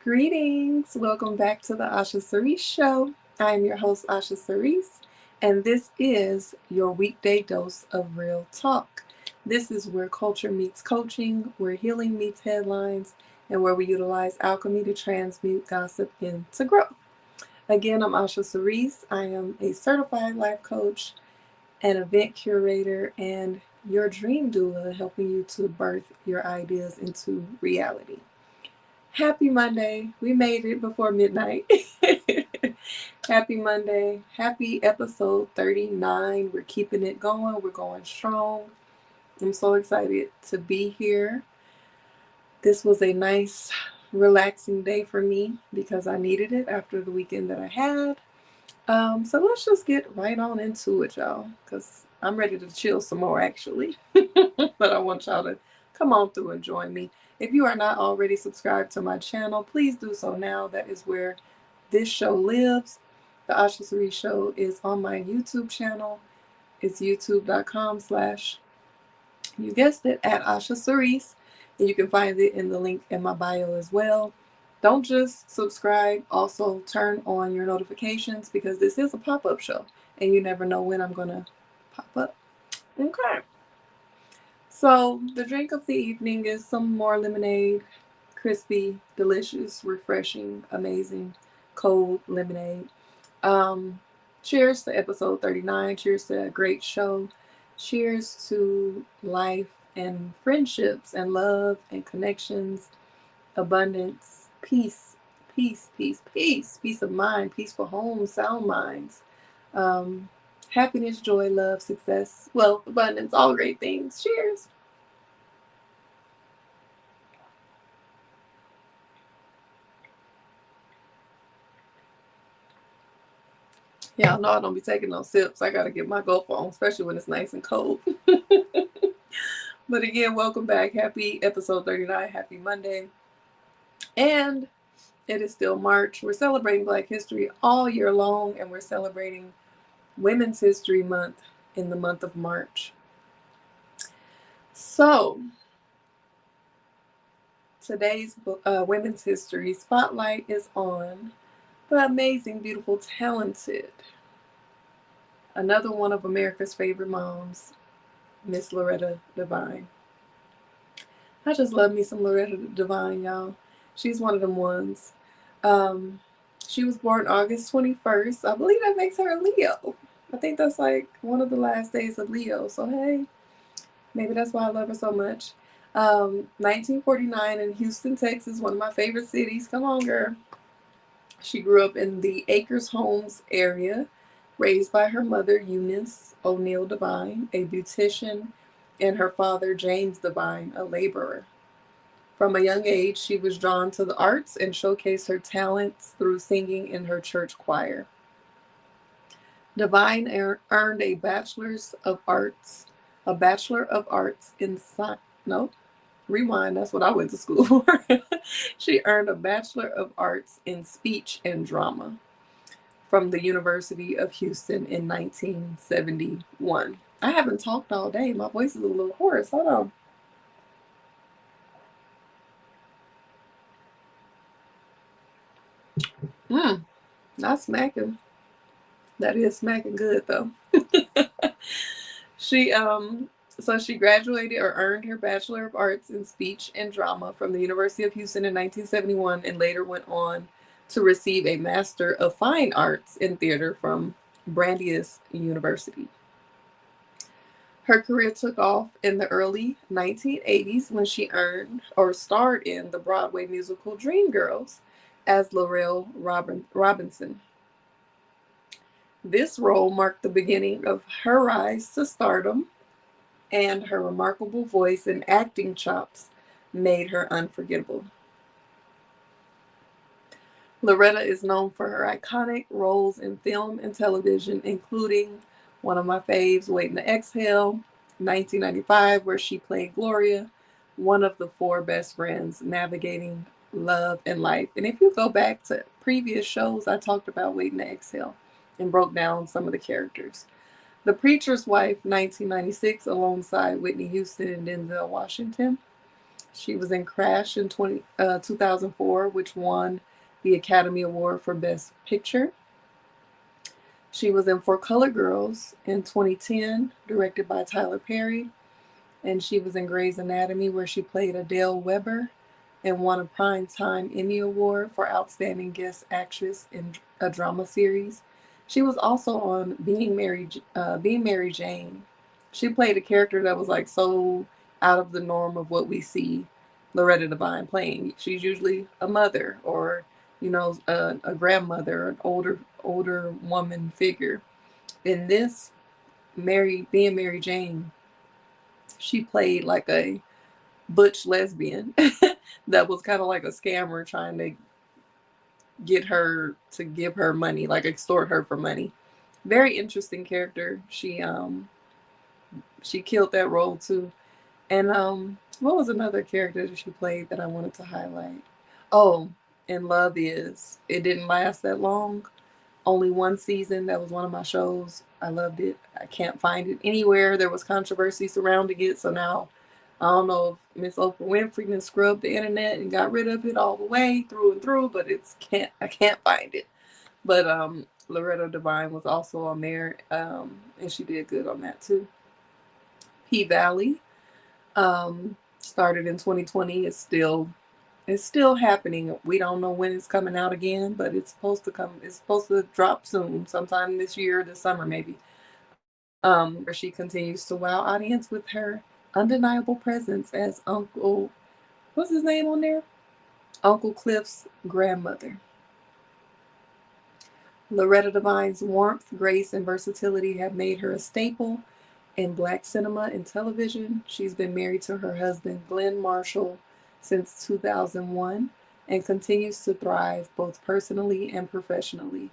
Greetings. Welcome back to the Osha Cerese Show. I am your host, Osha Cerese, and this is your weekday dose of real talk. This is where culture meets coaching, where healing meets headlines, and where we utilize alchemy to transmute gossip into growth. Again, I'm Osha Cerese. I am a certified life coach, an event curator, and your dream doula, helping you to birth your ideas into reality. Happy Monday. We made it before midnight. Happy Monday. Happy episode 39. We're keeping it going. We're going strong. I'm so excited to be here. This was a nice, relaxing day for me because I needed it after the weekend that I had. So let's just get right on into it, y'all, because I'm ready to chill some more, actually. But I want y'all to come on through and join me. If you are not already subscribed to my channel, please do so now. That is where this show lives. The Osha Cerese Show is on my YouTube channel. It's youtube.com/ you guessed it, at Osha Cerese. And you can find it in the link in my bio as well. Don't just subscribe, also turn on your notifications because this is a pop-up show and you never know when I'm going to pop up. Okay. So the drink of the evening is some more lemonade, crispy, delicious, refreshing, amazing, cold lemonade. Cheers to episode 39. Cheers to a great show. Cheers to life and friendships and love and connections, abundance, peace, peace of mind, peaceful homes, sound minds, happiness, joy, love, success, wealth, abundance, all great things. Cheers. Y'all know I don't be taking no sips. I gotta get my gulp on, especially when it's nice and cold. But again, welcome back. Happy episode 39. Happy Monday. And it is still March. We're celebrating Black History all year long, and we're celebrating Women's History Month in the month of March. So today's Women's History Spotlight is on the amazing, beautiful, talented, another one of America's favorite moms, Miss Loretta Devine. I just love me some Loretta Devine, y'all. She's one of them ones. She was born August 21st. I believe that makes her a Leo. I think that's like one of the last days of Leo. So, hey, maybe that's why I love her so much. 1949 in Houston, Texas, one of my favorite cities. Come on, girl. She grew up in the Acres Homes area, raised by her mother, Eunice O'Neill Devine, a beautician, and her father, James Devine, a laborer. From a young age, she was drawn to the arts and showcased her talents through singing in her church choir. Devine earned a Bachelor of Arts in science. No, rewind, that's what I went to school for. She earned a Bachelor of Arts in Speech and Drama from the University of Houston in 1971. I haven't talked all day. My voice is a little hoarse. Hold on. Not smacking. That is smacking good though. She graduated or earned her Bachelor of Arts in Speech and Drama from the University of Houston in 1971 and later went on to receive a Master of Fine Arts in Theater from Brandeis University. Her career took off in the early 1980s when she starred in the Broadway musical Dreamgirls as Laurel Robinson. This role marked the beginning of her rise to stardom, and her remarkable voice and acting chops made her unforgettable. Loretta is known for her iconic roles in film and television, including one of my faves, Waiting to Exhale, 1995, where she played Gloria, one of the four best friends navigating love and life. And if you go back to previous shows, I talked about Waiting to Exhale and broke down some of the characters. The Preacher's Wife, 1996, alongside Whitney Houston and Denzel Washington. She was in Crash in 2004, which won the Academy Award for Best Picture. She was in For Color Girls in 2010, directed by Tyler Perry. And she was in Grey's Anatomy, where she played Adele Weber and won a Primetime Emmy Award for Outstanding Guest Actress in a Drama Series. She was also on Being Mary Jane. She played a character that was like so out of the norm of what we see Loretta Devine playing. She's usually a mother or a grandmother, an older woman figure. In this Being Mary Jane, she played like a butch lesbian that was kind of like a scammer trying to get her to give her money, like extort her for money. Very interesting character. She killed that role too. And what was another character that she played that I wanted to highlight? Oh, and Love Is. It didn't last that long. Only one season. That was one of my shows. I loved it. I can't find it anywhere. There was controversy surrounding it, so now I don't know if Miss Oprah Winfrey then scrubbed the internet and got rid of it all the way through and through, but I can't find it. But Loretta Devine was also on there, and she did good on that too. P Valley started in 2020. It's still happening. We don't know when it's coming out again, but it's supposed to come. It's supposed to drop soon, sometime this year, this summer maybe. Where she continues to wow audience with her undeniable presence as Uncle, what's his name on there? Uncle Cliff's grandmother. Loretta Devine's warmth, grace, and versatility have made her a staple in Black cinema and television. She's been married to her husband, Glenn Marshall, since 2001 and continues to thrive both personally and professionally.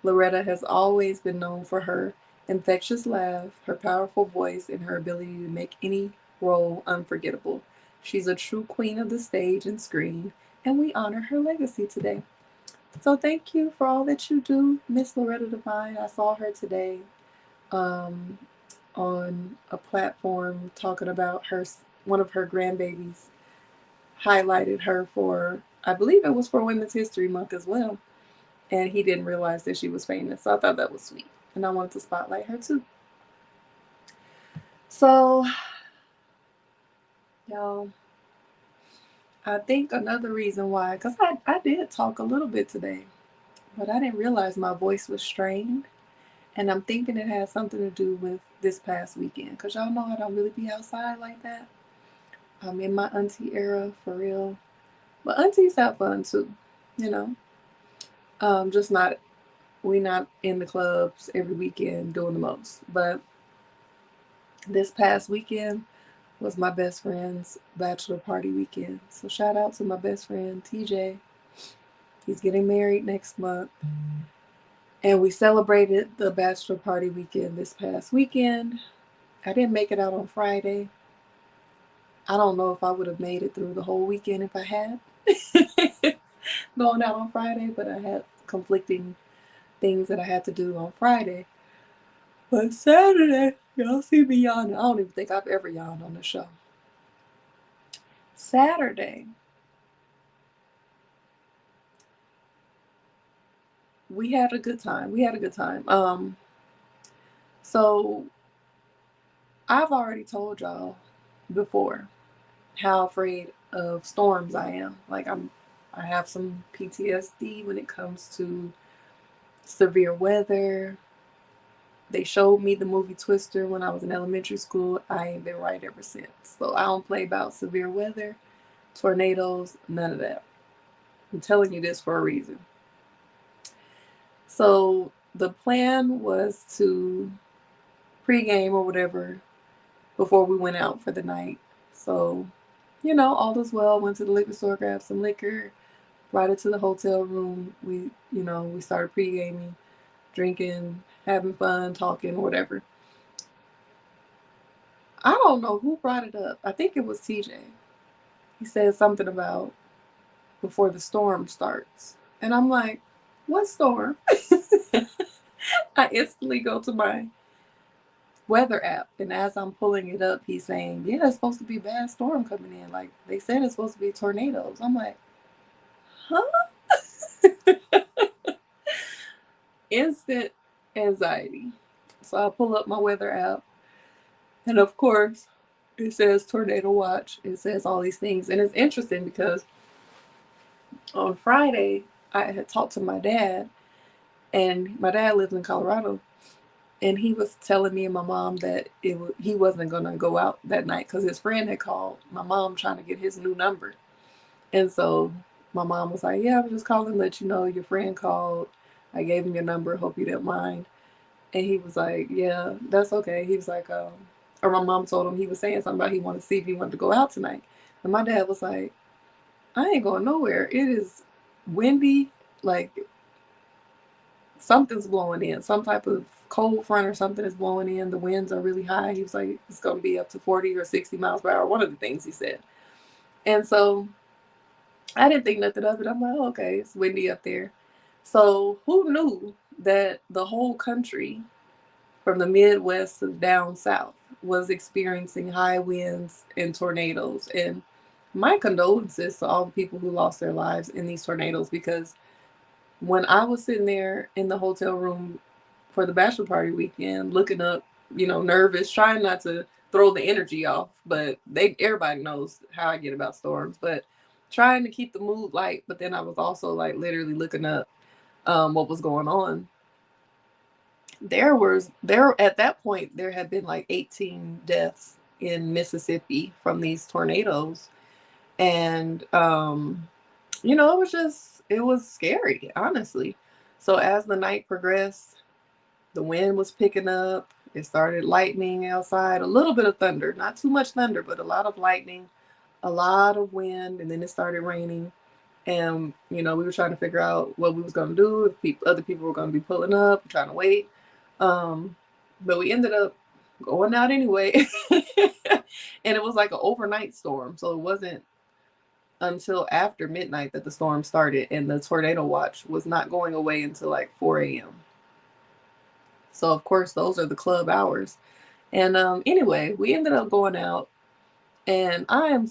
Loretta has always been known for her infectious laugh, her powerful voice, and her ability to make any role unforgettable. She's a true queen of the stage and screen, and we honor her legacy today. So thank you for all that you do, Miss Loretta Devine. I saw her today um, on a platform talking about one of her grandbabies highlighted her for, I believe it was for Women's History Month as well. And he didn't realize that she was famous. So I thought that was sweet. And I wanted to spotlight her too. So, y'all, I think another reason why, because I did talk a little bit today, but I didn't realize my voice was strained. And I'm thinking it has something to do with this past weekend. Because y'all know I don't really be outside like that. I'm in my auntie era, for real. But aunties have fun too, you know. Just not, we not in the clubs every weekend doing the most. But this past weekend was my best friend's bachelor party weekend. So shout out to my best friend, TJ. He's getting married next month. And we celebrated the bachelor party weekend this past weekend. I didn't make it out on Friday. I don't know if I would have made it through the whole weekend if I had going out on Friday, but I had conflicting things that I had to do on Friday. But Saturday, y'all see me yawning. I don't even think I've ever yawned on the show. Saturday, we had a good time. So I've already told y'all before how afraid of storms I am. Like I have some PTSD when it comes to severe weather. They showed me the movie Twister when I was in elementary school. I ain't been right ever since. So I don't play about severe weather, tornadoes, none of that. I'm telling you this for a reason. So the plan was to pregame or whatever before we went out for the night. So, all is well. Went to the liquor store, grabbed some liquor, brought it to the hotel room. We started pre-gaming, drinking, having fun, talking, whatever. I don't know who brought it up. I think it was TJ. He said something about before the storm starts. And I'm like, what storm? I instantly go to my weather app, and as I'm pulling it up, he's saying, yeah, it's supposed to be a bad storm coming in. Like, they said it's supposed to be tornadoes. I'm like, huh? Instant anxiety. So I pull up my weather app, and of course, it says tornado watch. It says all these things. And it's interesting because on Friday, I had talked to my dad, and my dad lives in Colorado. And he was telling me and my mom that he wasn't going to go out that night because his friend had called my mom trying to get his new number. And so my mom was like, yeah, I was just calling to let you know your friend called. I gave him your number. Hope you didn't mind. And he was like, yeah, that's okay. He was like, or my mom told him he was saying something about he wanted to see if he wanted to go out tonight. And my dad was like, I ain't going nowhere. It is windy, like something's blowing in, some type of cold front or something is blowing in. The winds are really high. He was like, it's going to be up to 40 or 60 miles per hour, one of the things he said. And so I didn't think nothing of it. I'm like, oh, okay, it's windy up there. So who knew that the whole country, from the Midwest to down south, was experiencing high winds and tornadoes? And my condolences to all the people who lost their lives in these tornadoes, because when I was sitting there in the hotel room for the bachelor party weekend, looking up, nervous, trying not to throw the energy off, but everybody knows how I get about storms, but trying to keep the mood light. But then I was also like literally looking up what was going on. There at that point there had been like 18 deaths in Mississippi from these tornadoes. And it was scary, honestly. So as the night progressed, the wind was picking up. It started lightning outside, a little bit of thunder, not too much thunder, but a lot of lightning, a lot of wind, and then it started raining. And we were trying to figure out what we was going to do, if other people were going to be pulling up, trying to wait. But we ended up going out anyway. And it was like an overnight storm, so it wasn't until after midnight that the storm started, and the tornado watch was not going away until like 4 a.m. So of course those are the club hours. And anyway, we ended up going out, and I'm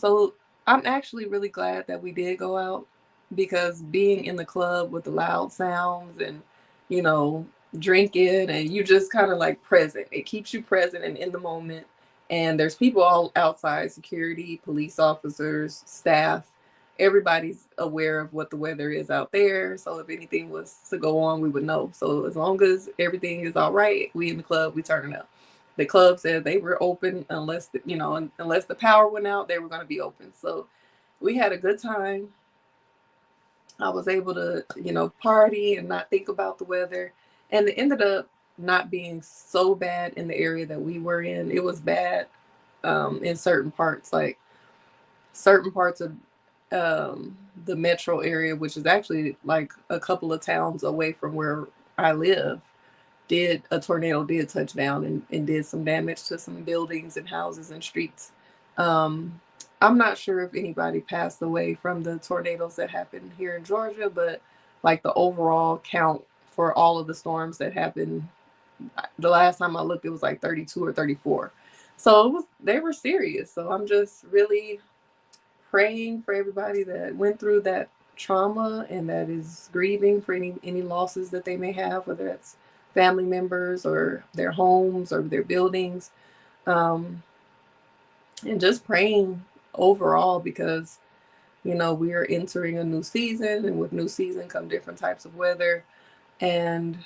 actually really glad that we did go out, because being in the club with the loud sounds and you know drinking, and you just kind of like present, it keeps you present and in the moment. And there's people all outside, security, police officers, staff, everybody's aware of what the weather is out there, so if anything was to go on, we would know. So as long as everything is all right, we in the club, we turning up. The club said they were open unless unless the power went out, they were going to be open. So we had a good time. I was able to party and not think about the weather, and it ended up not being so bad in the area that we were in. It was bad in certain parts, like certain parts of the metro area, which is actually like a couple of towns away from where I live. A tornado did touch down and did some damage to some buildings and houses and streets. Um, I'm not sure if anybody passed away from the tornadoes that happened here in Georgia, but like the overall count for all of the storms that happened, the last time I looked, it was like 32 or 34. So they were serious. So I'm just really praying for everybody that went through that trauma and that is grieving for any losses that they may have, whether it's family members or their homes or their buildings. Um, and just praying overall, because we are entering a new season, and with new season come different types of weather. And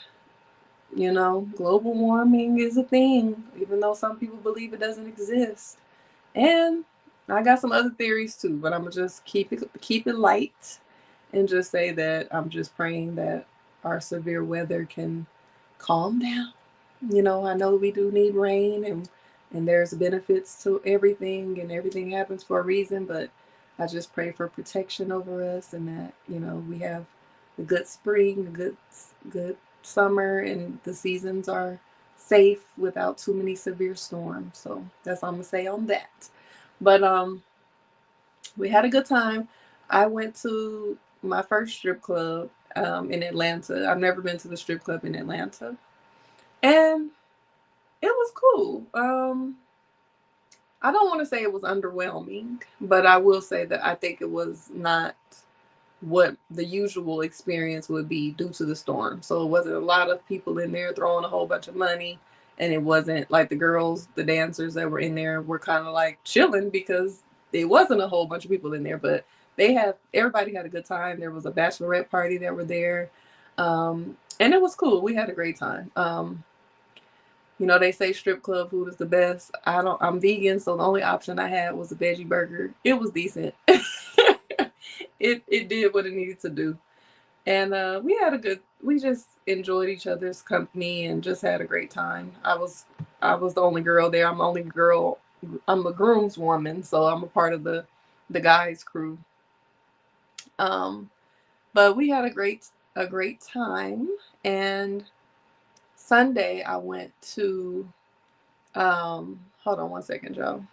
global warming is a thing, even though some people believe it doesn't exist. And I got some other theories too, but I'm gonna just keep it light and just say that I'm just praying that our severe weather can calm down. I know we do need rain, and there's benefits to everything, and everything happens for a reason, but I just pray for protection over us, and that we have a good spring, a good summer, and the seasons are safe without too many severe storms. So that's all I'm gonna say on that. But we had a good time. I went to my first strip club in Atlanta. I've never been to the strip club in Atlanta, and it was cool. I don't want to say it was underwhelming, but I will say that I think it was not what the usual experience would be due to the storm. So it wasn't a lot of people in there throwing a whole bunch of money. And it wasn't like the girls, the dancers that were in there were kind of like chilling because there wasn't a whole bunch of people in there. But everybody had a good time. There was a bachelorette party that were there. And it was cool. We had a great time. They say strip club food is the best. I'm vegan, so the only option I had was a veggie burger. It was decent. It did what it needed to do. And we just enjoyed each other's company and just had a great time. I was the only girl there. I'm the only girl. I'm a groomswoman, so I'm a part of the guys crew. Um, but we had a great time. And Sunday I went to hold on one second, Joe.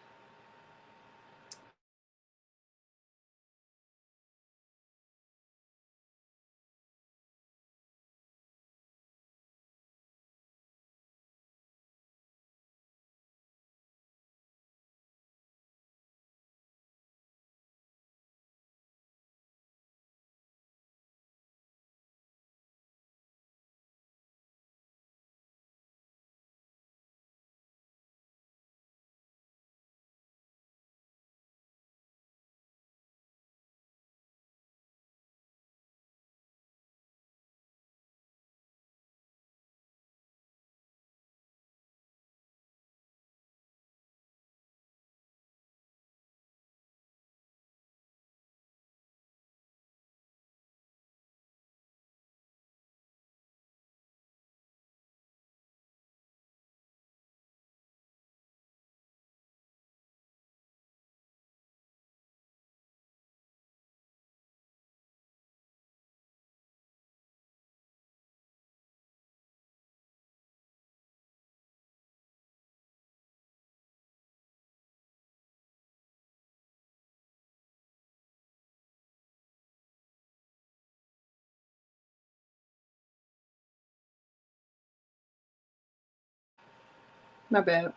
My bad.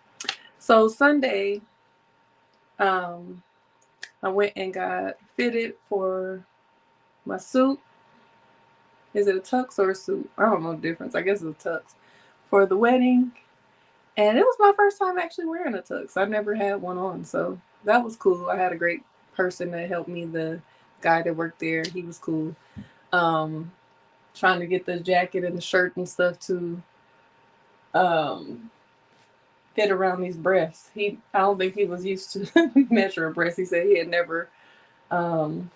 So Sunday, um, I went and got fitted for my suit. Is it a tux or a suit? I don't know the difference. I guess it's a tux for the wedding. And it was my first time actually wearing a tux. I never had one on, so that was cool. I had a great person that helped me. The guy that worked there, he was cool. Um, Trying to get the jacket and the shirt and stuff to um, fit around these breasts. I don't think he was used to measuring breasts. He said he had never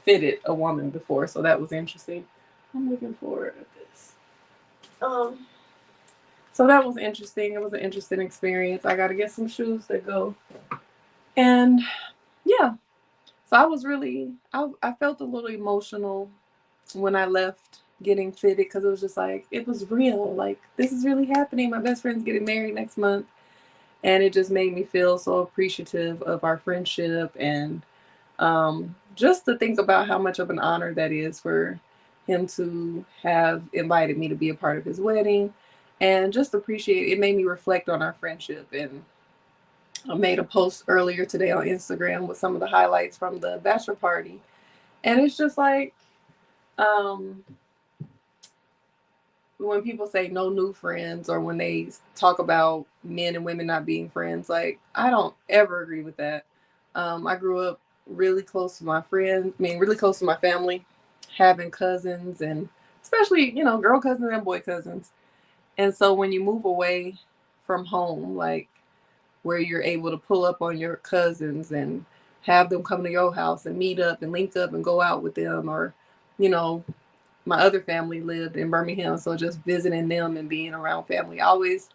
fitted a woman before, so that was interesting. I'm looking forward to this. Um, so that was interesting. It was an interesting experience. I got to get some shoes that go. And yeah, so I felt a little emotional when I left getting fitted because it was just like, it was real. Like, this is really happening. My best friend's getting married next month. And it just made me feel so appreciative of our friendship and just to think about how much of an honor that is for him to have invited me to be a part of his wedding and just appreciate it. Made me reflect on our friendship. And I made a post earlier today on Instagram with some of the highlights from the bachelor party. And it's just like, um, when people say no new friends or when they talk about men and women not being friends, like, I don't ever agree with that. I grew up really close to my friends, really close to my family, having cousins and especially, girl cousins and boy cousins. And so when you move away from home, like where you're able to pull up on your cousins and have them come to your house and meet up and link up and go out with them, or, you know, my other family lived in Birmingham, so just visiting them and being around family. I always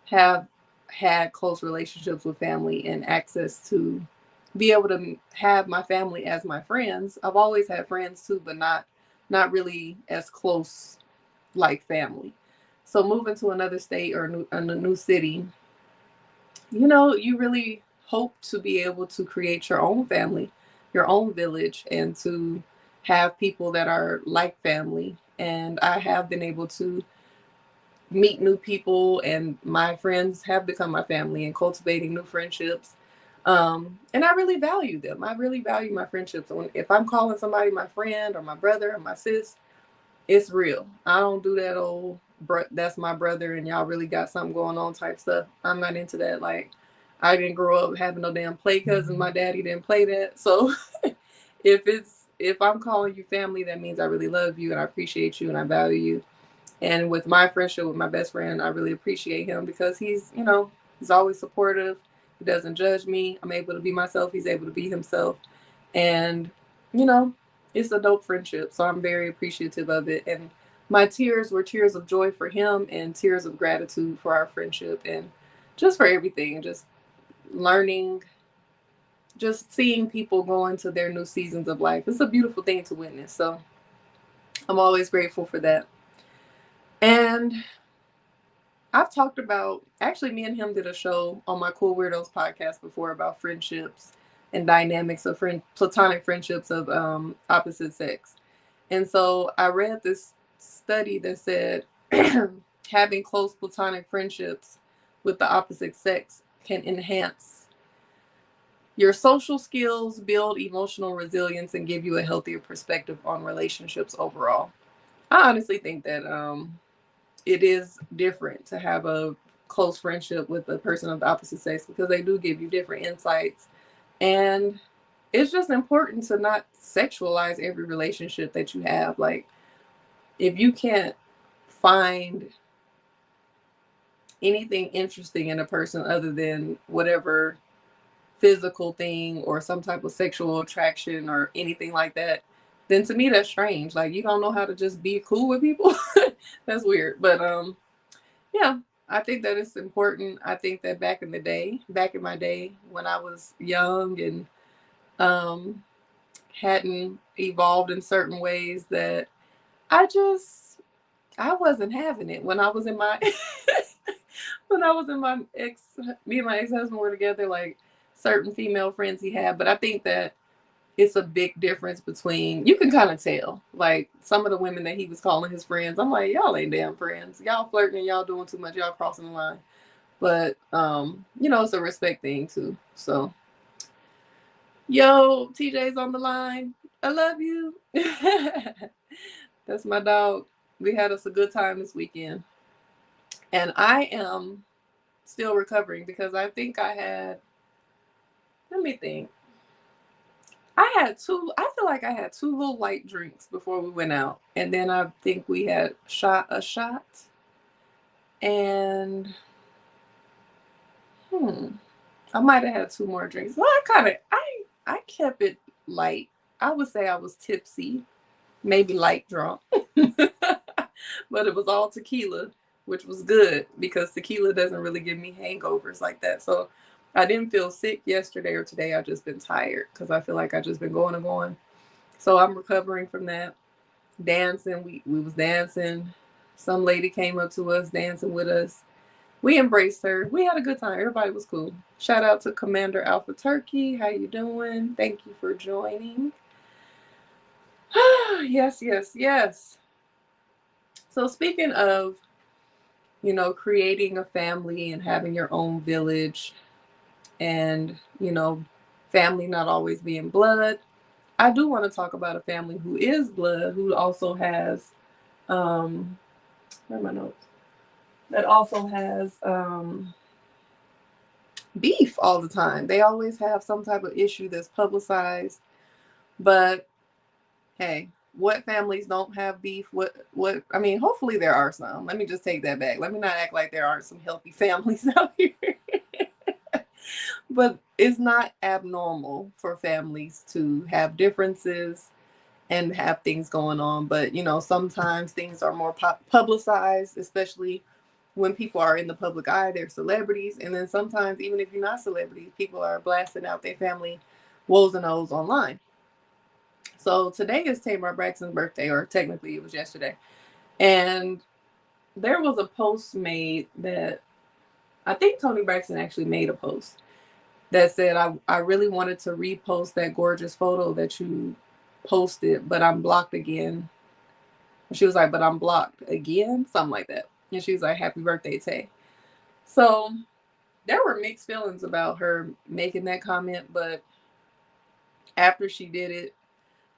have had close relationships with family and access to be able to have my family as my friends. I've always had friends too, but not really as close like family. So moving to another state or a new city, you really hope to be able to create your own family, your own village, and to have people that are like family. And I have been able to meet new people, and my friends have become my family, and cultivating new friendships. And I really value them. I really value my friendships. If I'm calling somebody my friend or my brother or my sis, it's real. I don't do that old that's my brother and y'all really got something going on type stuff. I'm not into that. Like, I didn't grow up having no damn play cousins. My daddy didn't play that. So if I'm calling you family, that means I really love you and I appreciate you and I value you. And with my friendship with my best friend, I really appreciate him because he's always supportive. He doesn't judge me. I'm able to be myself. He's able to be himself. And, you know, it's a dope friendship. So I'm very appreciative of it. And my tears were tears of joy for him and tears of gratitude for our friendship and just for everything. Just learning, just seeing people go into their new seasons of life. It's a beautiful thing to witness. So I'm always grateful for that. And I've talked about, actually, me and him did a show on my Cool Weirdos podcast before about friendships and dynamics of platonic friendships of opposite sex. And so I read this study that said having close platonic friendships with the opposite sex can enhance your social skills, build emotional resilience, and give you a healthier perspective on relationships overall. I honestly think that it is different to have a close friendship with a person of the opposite sex because they do give you different insights. And it's just important to not sexualize every relationship that you have. Like, if you can't find anything interesting in a person other than whatever physical thing or some type of sexual attraction or anything like that, then to me that's strange. Like, you don't know how to just be cool with people. That's weird. But yeah, I think that it's important. I think that back in my day when I was young and hadn't evolved in certain ways, that I wasn't having it when I was in my when I was in my me and my ex-husband were together, like certain female friends he had. But I think that it's a big difference between, you can kind of tell, like some of the women that he was calling his friends, I'm like, y'all ain't damn friends. Y'all flirting, y'all doing too much, y'all crossing the line. But it's a respect thing too. So yo, TJ's on the line. I love you. That's my dog. We had us a good time this weekend. And I am still recovering because I think let me think. I feel like I had two little light drinks before we went out. And then I think we had a shot. And I might have had two more drinks. Well, I kept it light. I would say I was tipsy, maybe light drunk. But it was all tequila, which was good because tequila doesn't really give me hangovers like that. So I didn't feel sick yesterday or today. I just been tired because I feel like I just been going and going. So I'm recovering from that. Dancing, we was dancing. Some lady came up to us dancing with us. We embraced her. We had a good time. Everybody was cool. Shout out to Commander Alpha Turkey. How you doing? Thank you for joining. Yes, yes, yes. So speaking of, creating a family and having your own village and, family not always being blood, I do want to talk about a family who is blood, who also has, where are my notes? That also has beef all the time. They always have some type of issue that's publicized. But hey, what families don't have beef? I mean, hopefully there are some. Let me just take that back. Let me not act like there aren't some healthy families out here. But it's not abnormal for families to have differences and have things going on. But, sometimes things are more publicized, especially when people are in the public eye. They're celebrities. And then sometimes, even if you're not celebrities, people are blasting out their family woes and ohs online. So today is Tamar Braxton's birthday, or technically it was yesterday. And there was a post made that I think Toni Braxton actually made a post that said, I really wanted to repost that gorgeous photo that you posted, but I'm blocked again. She was like, but I'm blocked again, something like that. And she's like, happy birthday, Tay. So there were mixed feelings about her making that comment, but after she did it,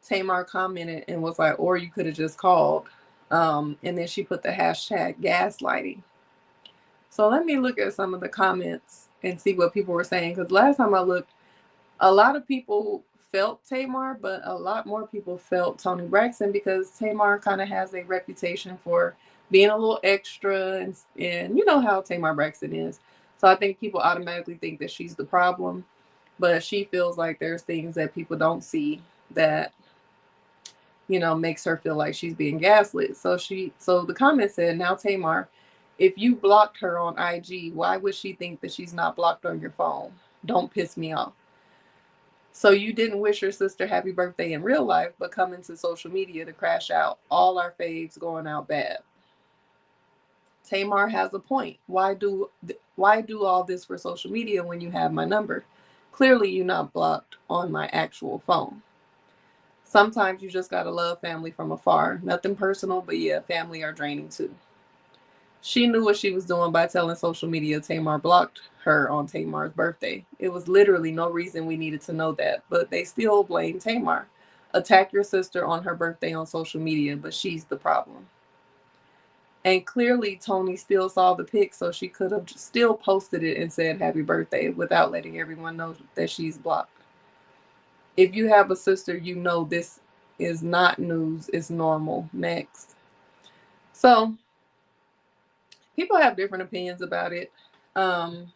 Tamar commented and was like, or you could have just called. And then she put the hashtag gaslighting. So let me look at some of the comments and see what people were saying. Because last time I looked, a lot of people felt Tamar, but a lot more people felt Toni Braxton because Tamar kind of has a reputation for being a little extra, and you know how Tamar Braxton is. So I think people automatically think that she's the problem, but she feels like there's things that people don't see that, you know, makes her feel like she's being gaslit. So the comment said, now Tamar, if you blocked her on IG, why would she think that she's not blocked on your phone? Don't piss me off. So you didn't wish your sister happy birthday in real life, but come into social media to crash out. All our faves going out bad. Tamar has a point. Why do all this for social media when you have my number? Clearly you're not blocked on my actual phone. Sometimes you just gotta love family from afar. Nothing personal, but yeah, family are draining too. She knew what she was doing by telling social media Tamar blocked her on Tamar's birthday. It was literally no reason we needed to know that, but they still blame Tamar. Attack your sister on her birthday on social media, but she's the problem. And clearly, Toni still saw the pic, so she could have still posted it and said happy birthday without letting everyone know that she's blocked. If you have a sister, you know this is not news, it's normal. Next. So, people have different opinions about it. Um,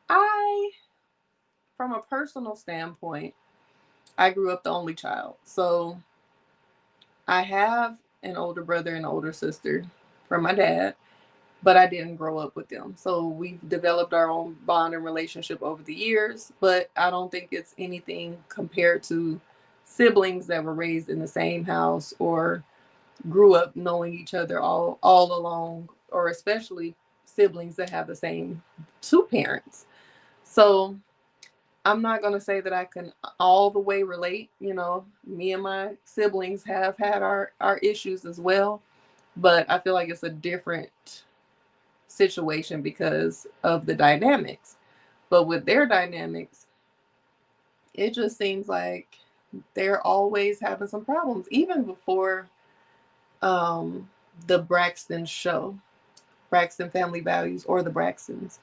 I, from a personal standpoint, I grew up the only child. So I have an older brother and an older sister from my dad, but I didn't grow up with them. So we've developed our own bond and relationship over the years, but I don't think it's anything compared to siblings that were raised in the same house or grew up knowing each other all along, or especially siblings that have the same two parents. So I'm not going to say that I can all the way relate. You know, me and my siblings have had our issues as well, but I feel like it's a different situation because of the dynamics. But with their dynamics, it just seems like they're always having some problems, even before um, the Braxton show, Braxton Family Values, or the Braxtons.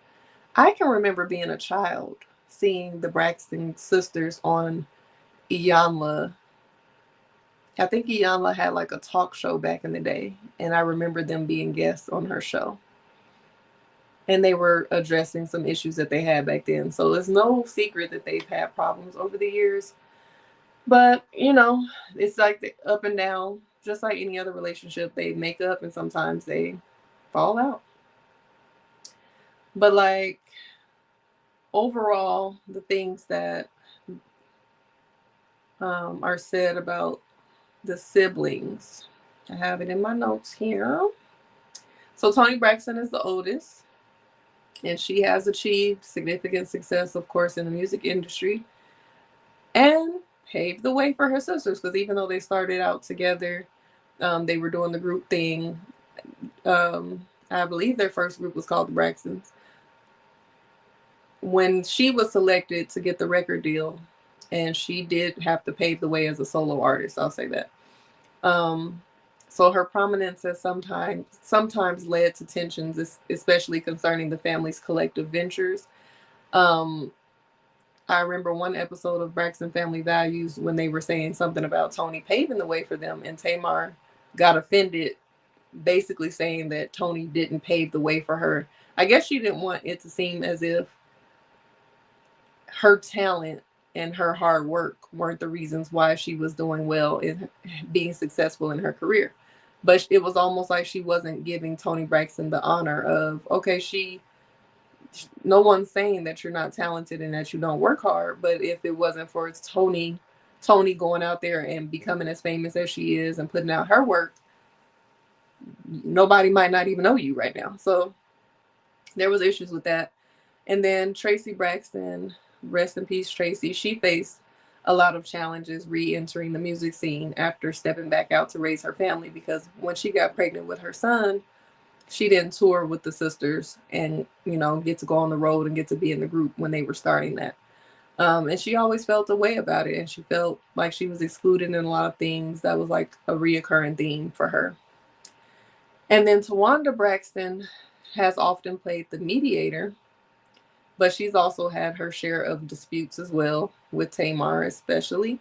I can remember being a child seeing the Braxton sisters on Iyanla. I think Iyanla had like a talk show back in the day, and I remember them being guests on her show. And they were addressing some issues that they had back then. So it's no secret that they've had problems over the years. But, you know, it's like the up and down, just like any other relationship. They make up and sometimes they fall out. But, like, overall, the things that are said about the siblings, I have it in my notes here. So, Toni Braxton is the oldest, and she has achieved significant success, of course, in the music industry and paved the way for her sisters, because even though they started out together, they were doing the group thing. I believe their first group was called the Braxtons. When she was selected to get the record deal, and she did have to pave the way as a solo artist, I'll say that. So her prominence has sometimes led to tensions, especially concerning the family's collective ventures. I remember one episode of Braxton Family Values when they were saying something about Toni paving the way for them, and Tamar got offended, basically saying that Toni didn't pave the way for her. I guess she didn't want it to seem as if her talent and her hard work weren't the reasons why she was doing well in being successful in her career. But it was almost like she wasn't giving Toni Braxton the honor of, okay, no one's saying that you're not talented and that you don't work hard, but if it wasn't for Toni going out there and becoming as famous as she is and putting out her work, nobody might not even know you right now. So there was issues with that. And then Tracy Braxton, rest in peace, Tracy, she faced a lot of challenges re-entering the music scene after stepping back out to raise her family, because when she got pregnant with her son, she didn't tour with the sisters and, get to go on the road and get to be in the group when they were starting that. And she always felt a way about it, and she felt like she was excluded in a lot of things. That was like a reoccurring theme for her. And then Tawanda Braxton has often played the mediator, but she's also had her share of disputes as well with Tamar, especially.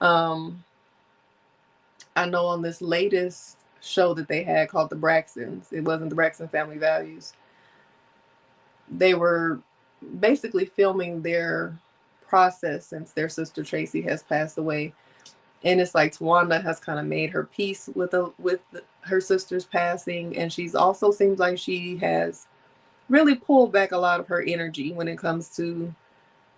Um, I know on this latest show that they had called The Braxtons, it wasn't the Braxton Family Values, they were basically filming their process since their sister Tracy has passed away. And it's like Tawanda has kind of made her peace with her sister's passing, and she's also seems like she has really pulled back a lot of her energy when it comes to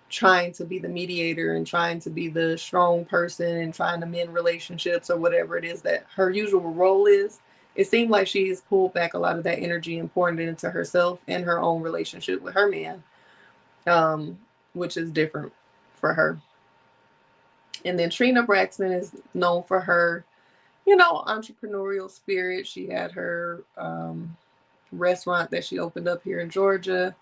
trying to be the mediator and trying to be the strong person and trying to mend relationships or whatever it is that her usual role is. It seemed like she's pulled back a lot of that energy and poured it into herself and her own relationship with her man, which is different for her. And then Trina Braxton is known for her, entrepreneurial spirit. She had her restaurant that she opened up here in Georgia.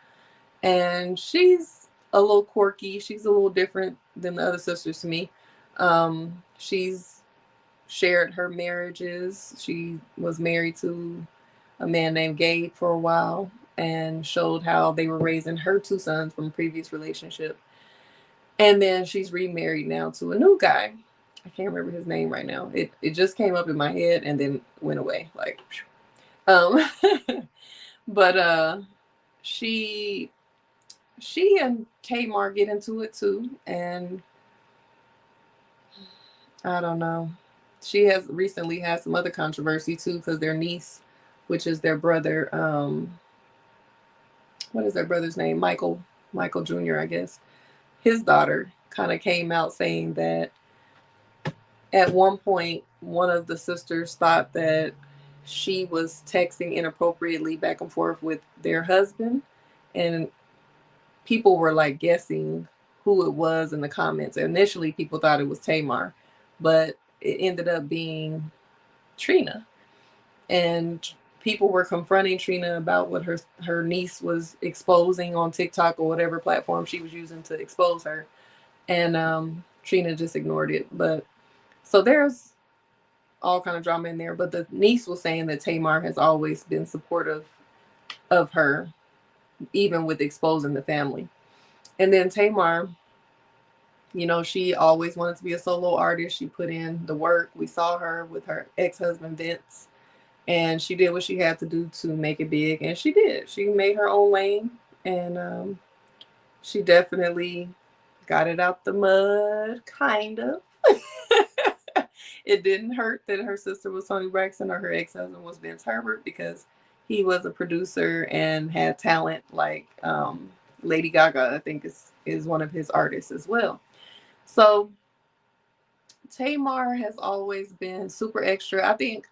And she's a little quirky. She's a little different than the other sisters to me. She's shared her marriages. She was married to a man named Gabe for a while and showed how they were raising her two sons from a previous relationship. And then she's remarried now to a new guy. I can't remember his name right now. It just came up in my head and then went away. Like, but she and Tamar get into it too, and I don't know. She has recently had some other controversy too because their niece, which is their brother, what is their brother's name? Michael Jr., I guess. His daughter kind of came out saying that at one point, one of the sisters thought that she was texting inappropriately back and forth with their husband, and people were like guessing who it was in the comments. Initially, people thought it was Tamar, but it ended up being Trina. And people were confronting Trina about what her niece was exposing on TikTok or whatever platform she was using to expose her. And Trina just ignored it. But so there's all kind of drama in there. But the niece was saying that Tamar has always been supportive of her, even with exposing the family. And then Tamar, she always wanted to be a solo artist. She put in the work. We saw her with her ex-husband, Vince, and she did what she had to do to make it big. And she did. She made her own lane, and she definitely got it out the mud, kind of. It didn't hurt that her sister was Toni Braxton or her ex-husband was Vince Herbert, because he was a producer and had talent like Lady Gaga, I think is one of his artists as well. So Tamar has always been super extra. I think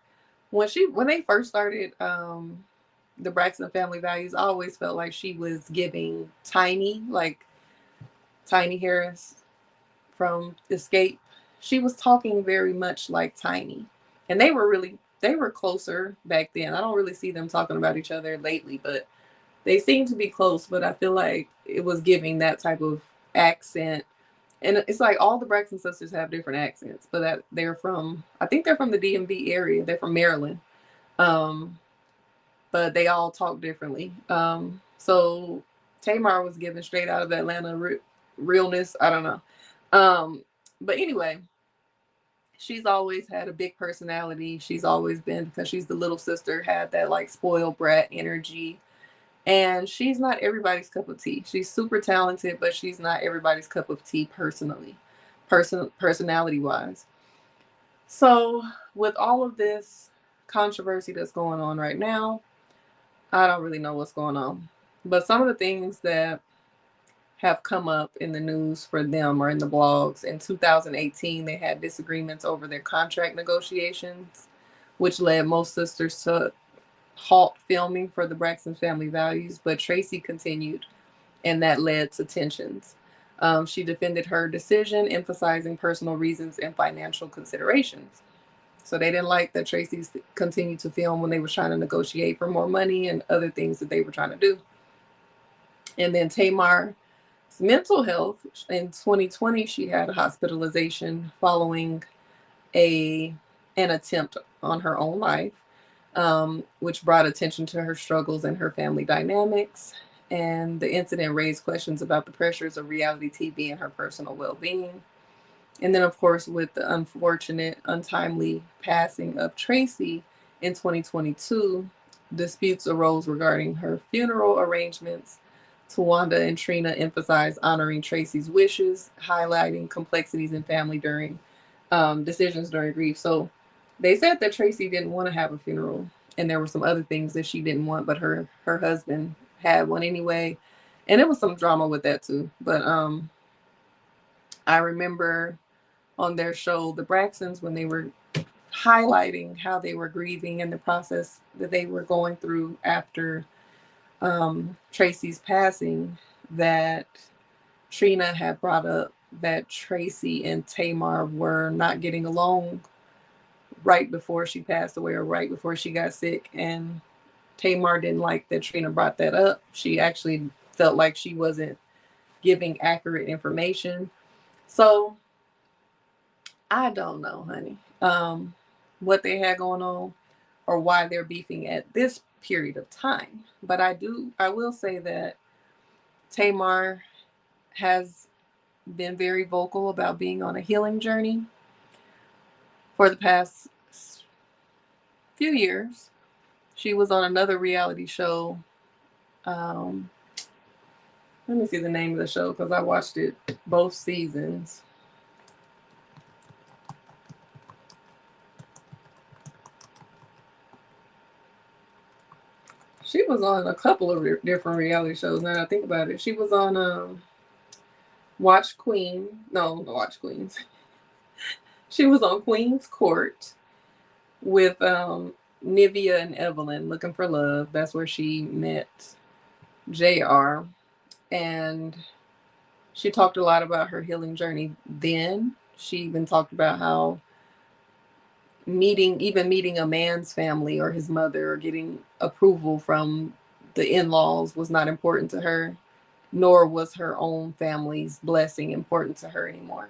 when they first started the Braxton Family Values, I always felt like she was giving Tiny, like Tiny Harris from Escape. She was talking very much like Tiny. And they were closer back then. I don't really see them talking about each other lately, but they seem to be close. But I feel like it was giving that type of accent. And it's like all the Braxton sisters have different accents, but I think they're from the DMV area. They're from Maryland. But they all talk differently. So Tamar was given straight out of Atlanta realness. I don't know. But anyway, she's always had a big personality. She's always been, because she's the little sister, had that like spoiled brat energy. And she's not everybody's cup of tea. She's super talented, but she's not everybody's cup of tea personality-wise. So with all of this controversy that's going on right now, I don't really know what's going on. But some of the things that have come up in the news for them or in the blogs, in 2018, they had disagreements over their contract negotiations, which led most sisters to halt filming for the Braxton Family Values, but Tracy continued, and that led to tensions. She defended her decision, emphasizing personal reasons and financial considerations. So they didn't like that Tracy continued to film when they were trying to negotiate for more money and other things that they were trying to do. And then Tamar's mental health, in 2020, she had a hospitalization following an attempt on her own life, which brought attention to her struggles and her family dynamics. And the incident raised questions about the pressures of reality TV and her personal well-being. And then, of course, with the unfortunate, untimely passing of Tracy in 2022, disputes arose regarding her funeral arrangements. Tawanda and Trina emphasized honoring Tracy's wishes, highlighting complexities in family during decisions during grief. So they said that Tracy didn't want to have a funeral, and there were some other things that she didn't want, but her husband had one anyway, and there was some drama with that too. But I remember on their show, the Braxtons, when they were highlighting how they were grieving and the process that they were going through after Tracy's passing, that Trina had brought up that Tracy and Tamar were not getting along right before she passed away or right before she got sick. And Tamar didn't like that Trina brought that up. She actually felt like she wasn't giving accurate information. So I don't know, honey, what they had going on or why they're beefing at this period of time. But I will say that Tamar has been very vocal about being on a healing journey for the past few years. She was on another reality show. Let me see the name of the show because I watched it both seasons. She was on a couple of different reality shows. Now that I think about it, she was on Watch Queen. No, Watch Queens. She was on Queen's Court with Nivea and Evelyn, Looking for Love. That's where she met JR. And she talked a lot about her healing journey then. She even talked about how meeting a man's family or his mother or getting approval from the in-laws was not important to her, nor was her own family's blessing important to her anymore.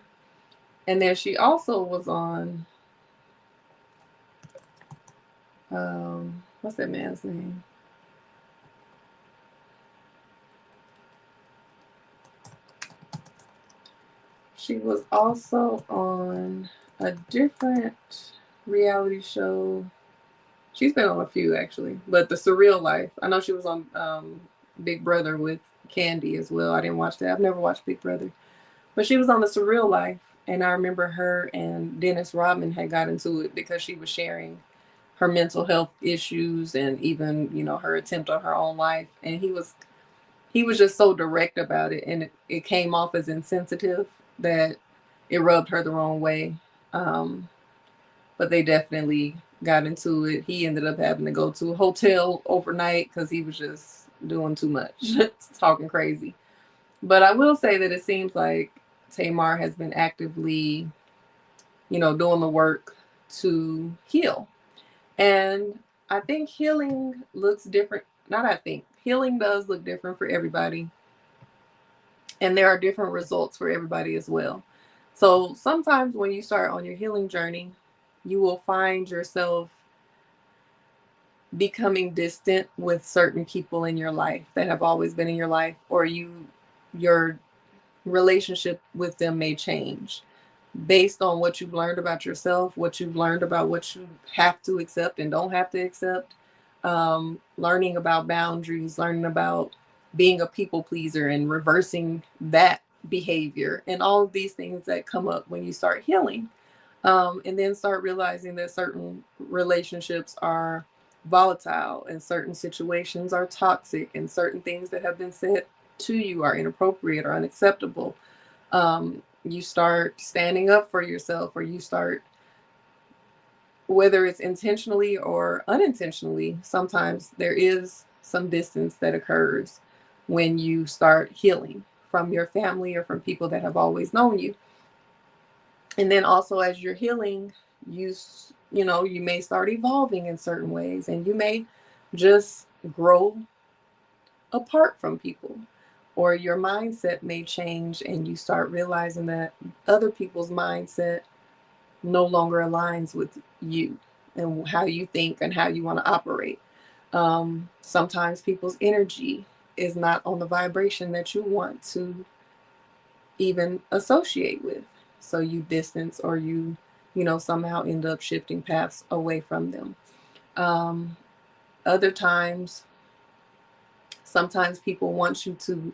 And then she also was on what's that man's name? She was also on a different reality show. She's been on a few actually, but The Surreal Life. I know she was on Big Brother with Candy as well. I didn't watch that. I've never watched Big Brother, but she was on The Surreal Life, and I remember her and Dennis Rodman had got into it because she was sharing her mental health issues and even her attempt on her own life, and he was just so direct about it, and it came off as insensitive that it rubbed her the wrong way. But they definitely got into it. He ended up having to go to a hotel overnight because he was just doing too much, talking crazy. But I will say that it seems like Tamar has been actively, doing the work to heal. And I think healing looks different. Not I think. Healing does look different for everybody. And there are different results for everybody as well. So sometimes when you start on your healing journey, you will find yourself becoming distant with certain people in your life that have always been in your life, or your relationship with them may change based on what you've learned about yourself, what you've learned about what you have to accept and don't have to accept, learning about boundaries, learning about being a people pleaser and reversing that behavior, and all of these things that come up when you start healing. And then start realizing that certain relationships are volatile and certain situations are toxic and certain things that have been said to you are inappropriate or unacceptable. You start standing up for yourself, or you start, whether it's intentionally or unintentionally, sometimes there is some distance that occurs when you start healing from your family or from people that have always known you. And then also as you're healing, you you may start evolving in certain ways, and you may just grow apart from people, or your mindset may change and you start realizing that other people's mindset no longer aligns with you and how you think and how you want to operate. Sometimes people's energy is not on the vibration that you want to even associate with. So you distance, or somehow end up shifting paths away from them. Um, Other times, sometimes people want you to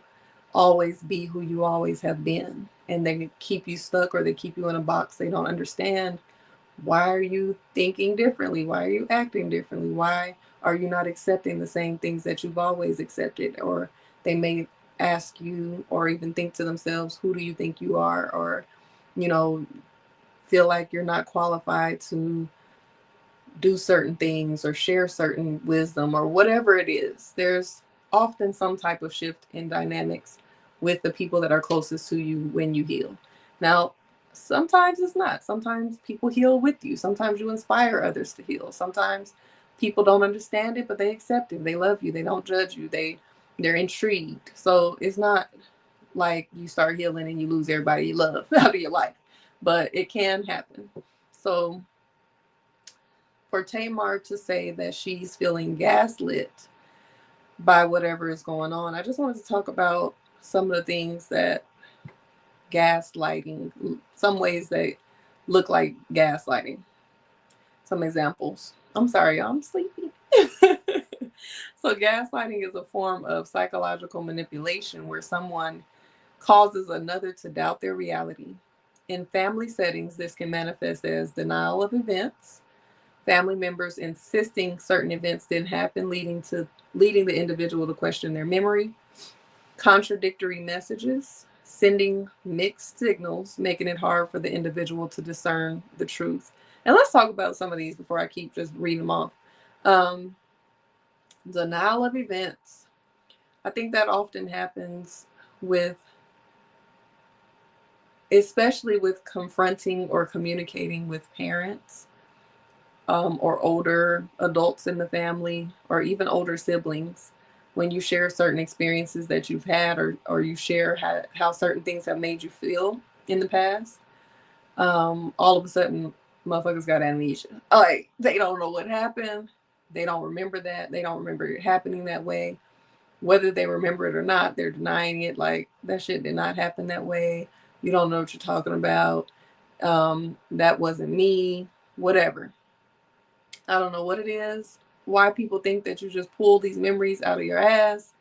always be who you always have been, and they keep you stuck, or they keep you in a box. They don't understand, why are you thinking differently? Why are you acting differently? Why are you not accepting the same things that you've always accepted? Or they may ask you, or even think to themselves, who do you think you are? Or, you know, feel like you're not qualified to do certain things or share certain wisdom or whatever it is. There's often some type of shift in dynamics with the people that are closest to you when you heal. Now, sometimes it's not. Sometimes people heal with you. Sometimes you inspire others to heal. Sometimes people don't understand it, but they accept it. They love you. They don't judge you. They're intrigued. So it's not like you start healing and you lose everybody you love out of your life, but it can happen. So for Tamar to say that she's feeling gaslit by whatever is going on, I just wanted to talk about some of the things that gaslighting, some ways that look like gaslighting. Some examples. I'm sorry, y'all, I'm sleepy. So, gaslighting is a form of psychological manipulation where someone causes another to doubt their reality. In family settings, this can manifest as denial of events, family members insisting certain events didn't happen, leading the individual to question their memory, contradictory messages, sending mixed signals, making it hard for the individual to discern the truth. And let's talk about some of these before I keep just reading them off. Um, Denial of events. I think that often happens with, especially with confronting or communicating with parents, or older adults in the family, or even older siblings, when you share certain experiences that you've had, or you share how certain things have made you feel in the past, all of a sudden, motherfuckers got amnesia. Like, they don't know what happened. They don't remember that. They don't remember it happening that way. Whether they remember it or not, they're denying it. Like, that shit did not happen that way. You don't know what you're talking about. That wasn't me. Whatever. I don't know what it is, why people think that you just pull these memories out of your ass,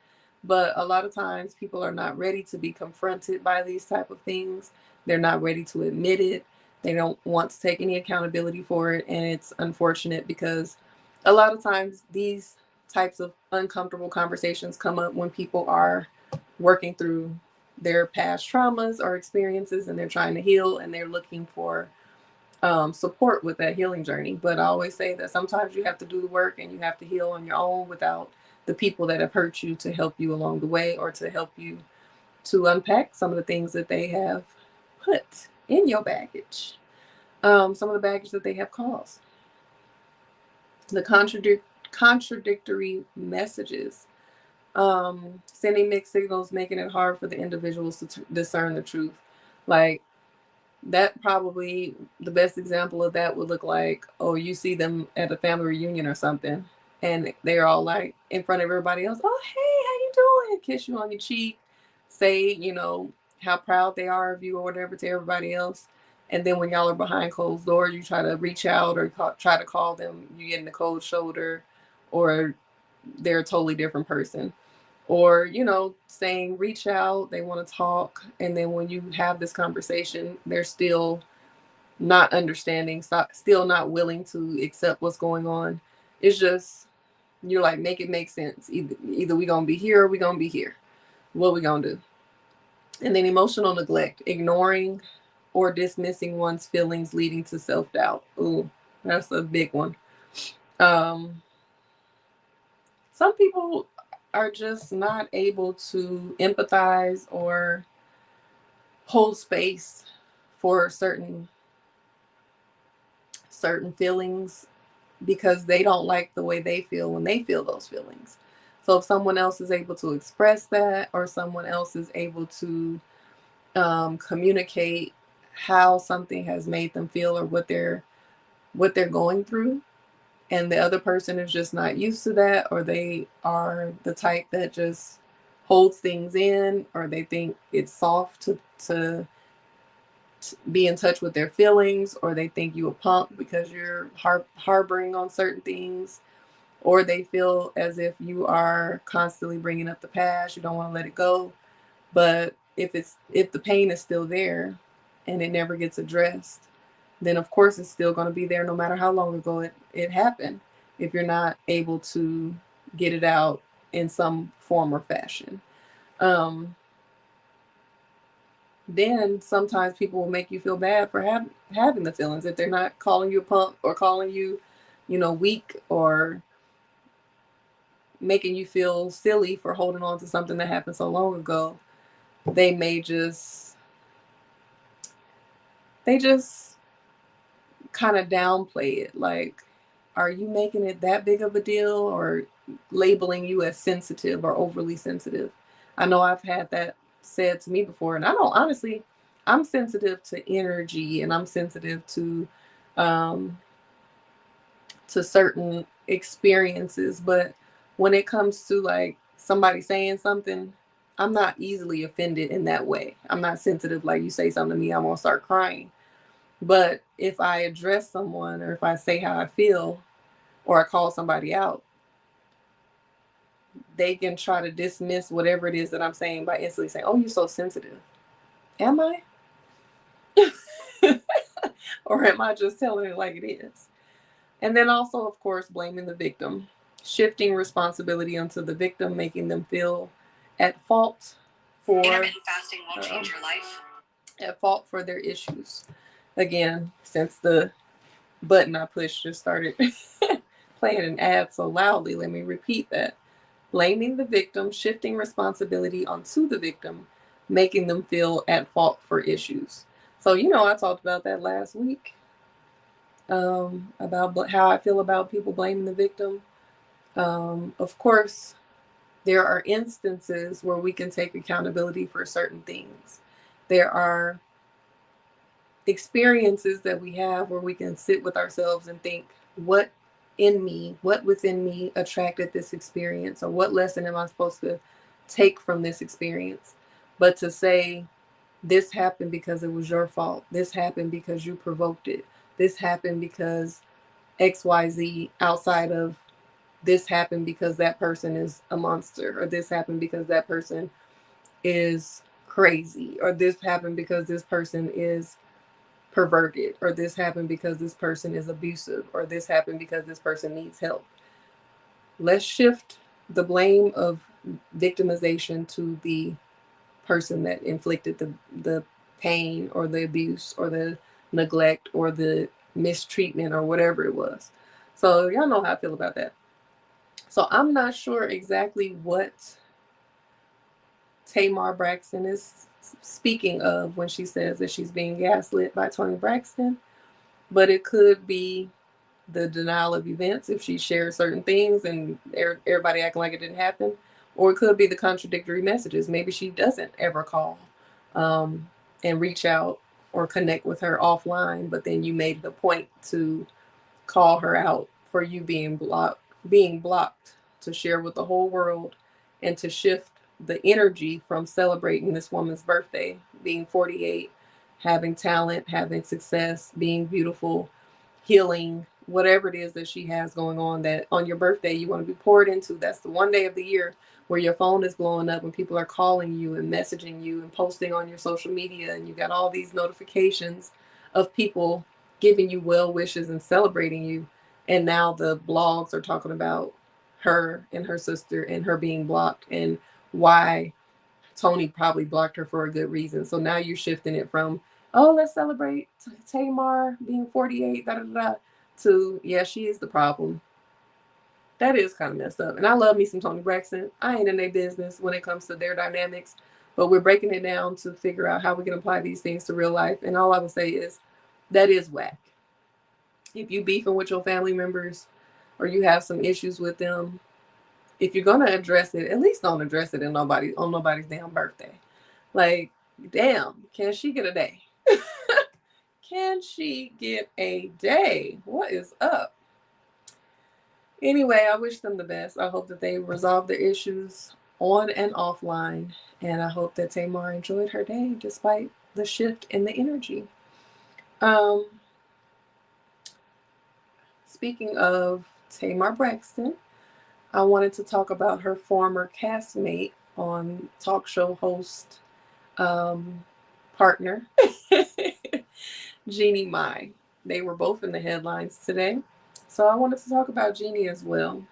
but a lot of times people are not ready to be confronted by these type of things. They're not ready to admit it. They don't want to take any accountability for it, and it's unfortunate because a lot of times these types of uncomfortable conversations come up when people are working through their past traumas or experiences, and they're trying to heal, and they're looking for support with that healing journey. But I always say that sometimes you have to do the work and you have to heal on your own without the people that have hurt you to help you along the way, or to help you to unpack some of the things that they have put in your baggage, some of the baggage that they have caused. The contradictory messages, sending mixed signals, making it hard for the individuals to discern the truth. Like, that probably, the best example of that would look like, oh, you see them at a family reunion or something, and they're all like in front of everybody else, oh, hey, how you doing? Kiss you on your cheek, say, how proud they are of you or whatever to everybody else. And then when y'all are behind closed doors, you try to reach out or try to call them, you get in the cold shoulder, or they're a totally different person. Or, saying reach out, they want to talk, and then when you have this conversation, they're still not understanding, still not willing to accept what's going on. It's just, you're like, make it make sense. Either we gonna be here or we gonna be here. What we gonna do? And then emotional neglect, ignoring or dismissing one's feelings, leading to self-doubt. Ooh, that's a big one. um some people are just not able to empathize or hold space for certain certain feelings because they don't like the way they feel when they feel those feelings. So if someone else is able to express that, or someone else is able to communicate how something has made them feel or what they're going through, and the other person is just not used to that, or they are the type that just holds things in, or they think it's soft to be in touch with their feelings, or they think you a punk because you're harboring on certain things, or they feel as if you are constantly bringing up the past, you don't want to let it go. But if the pain is still there and it never gets addressed, then of course it's still going to be there no matter how long ago it happened, if you're not able to get it out in some form or fashion. Um, then sometimes people will make you feel bad for having the feelings, if they're not calling you a punk or calling you, weak, or making you feel silly for holding on to something that happened so long ago. They may just kind of downplay it. Like, are you making it that big of a deal, or labeling you as sensitive or overly sensitive? I know I've had that said to me before, and I don't honestly, I'm sensitive to energy, and I'm sensitive um, to certain experiences. But when it comes to like somebody saying something, I'm not easily offended in that way. I'm not sensitive. Like, you say something to me, I'm gonna start crying. But if I address someone, or if I say how I feel, or I call somebody out, they can try to dismiss whatever it is that I'm saying by instantly saying, "Oh, you're so sensitive." Am I? Or am I just telling it like it is? And then also, of course, blaming the victim, shifting responsibility onto the victim, making them feel at fault for intermittent fasting won't change your life. At fault for their issues. Again, since the button I pushed just started playing an ad so loudly, let me repeat that. Blaming the victim, shifting responsibility onto the victim, making them feel at fault for issues. So, I talked about that last week, about how I feel about people blaming the victim. Of course, there are instances where we can take accountability for certain things. There are experiences that we have where we can sit with ourselves and think, what within me attracted this experience, or what lesson am I supposed to take from this experience? But to say, this happened because it was your fault, this happened because you provoked it, this happened because XYZ, outside of this happened because that person is a monster, or this happened because that person is crazy, or this happened because this person is perverted, or this happened because this person is abusive, or this happened because this person needs help. Let's shift the blame of victimization to the person that inflicted the pain, or the abuse, or the neglect, or the mistreatment, or whatever it was. So y'all know how I feel about that. So I'm not sure exactly what Tamar Braxton is speaking of when she says that she's being gaslit by Toni Braxton, but it could be the denial of events if she shares certain things and everybody acting like it didn't happen, or it could be the contradictory messages. Maybe she doesn't ever call and reach out or connect with her offline, but then you made the point to call her out for you being blocked to share with the whole world, and to shift the energy from celebrating this woman's birthday, being 48, having talent, having success, being beautiful, healing, whatever it is that she has going on, that on your birthday you want to be poured into. That's the one day of the year where your phone is blowing up and people are calling you and messaging you and posting on your social media, and you got all these notifications of people giving you well wishes and celebrating you. And now the blogs are talking about her and her sister and her being blocked, and why Toni probably blocked her for a good reason. So now you're shifting it from, oh, let's celebrate Tamar being 48, da da da, to, yeah, she is the problem. That is kind of messed up. And I love me some Toni Braxton. I ain't in their business when it comes to their dynamics, but we're breaking it down to figure out how we can apply these things to real life. And all I would say is, that is whack. If you beefing with your family members or you have some issues with them, if you're gonna address it, at least don't address it in nobody's damn birthday. Like, damn, can she get a day? Can she get a day? What is up? Anyway, I wish them the best. I hope that they resolve the issues on and offline. And I hope that Tamar enjoyed her day despite the shift in the energy. Um, Speaking of Tamar Braxton, I wanted to talk about her former castmate on talk show host partner, Jeannie Mai. They were both in the headlines today. So I wanted to talk about Jeannie as well.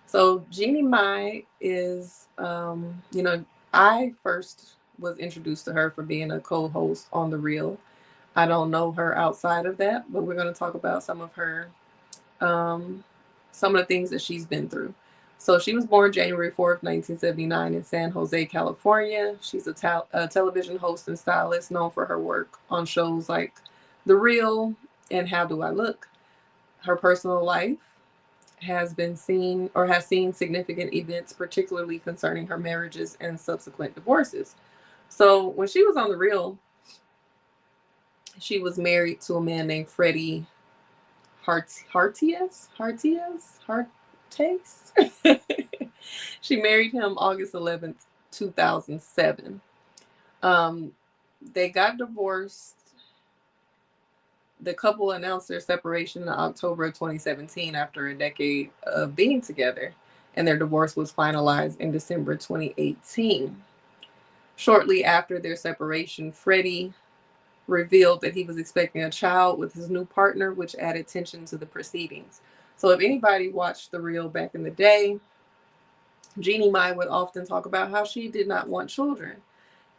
So Jeannie Mai is, I first was introduced to her for being a co-host on The Real. I don't know her outside of that, but we're going to talk about some of her, some of the things that she's been through. So she was born January 4th, 1979 in San Jose, California. She's a television host and stylist known for her work on shows like The Real and How Do I Look. Her personal life has seen significant events, particularly concerning her marriages and subsequent divorces. So when she was on The Real, she was married to a man named Freddie Hartias. She married him August 11th, 2007. They got divorced. The couple announced their separation in October of 2017 after a decade of being together, and their divorce was finalized in December 2018. Shortly after their separation, Freddie revealed that he was expecting a child with his new partner, which added tension to the proceedings. So if anybody watched The Real back in the day, Jeannie Mai would often talk about how she did not want children.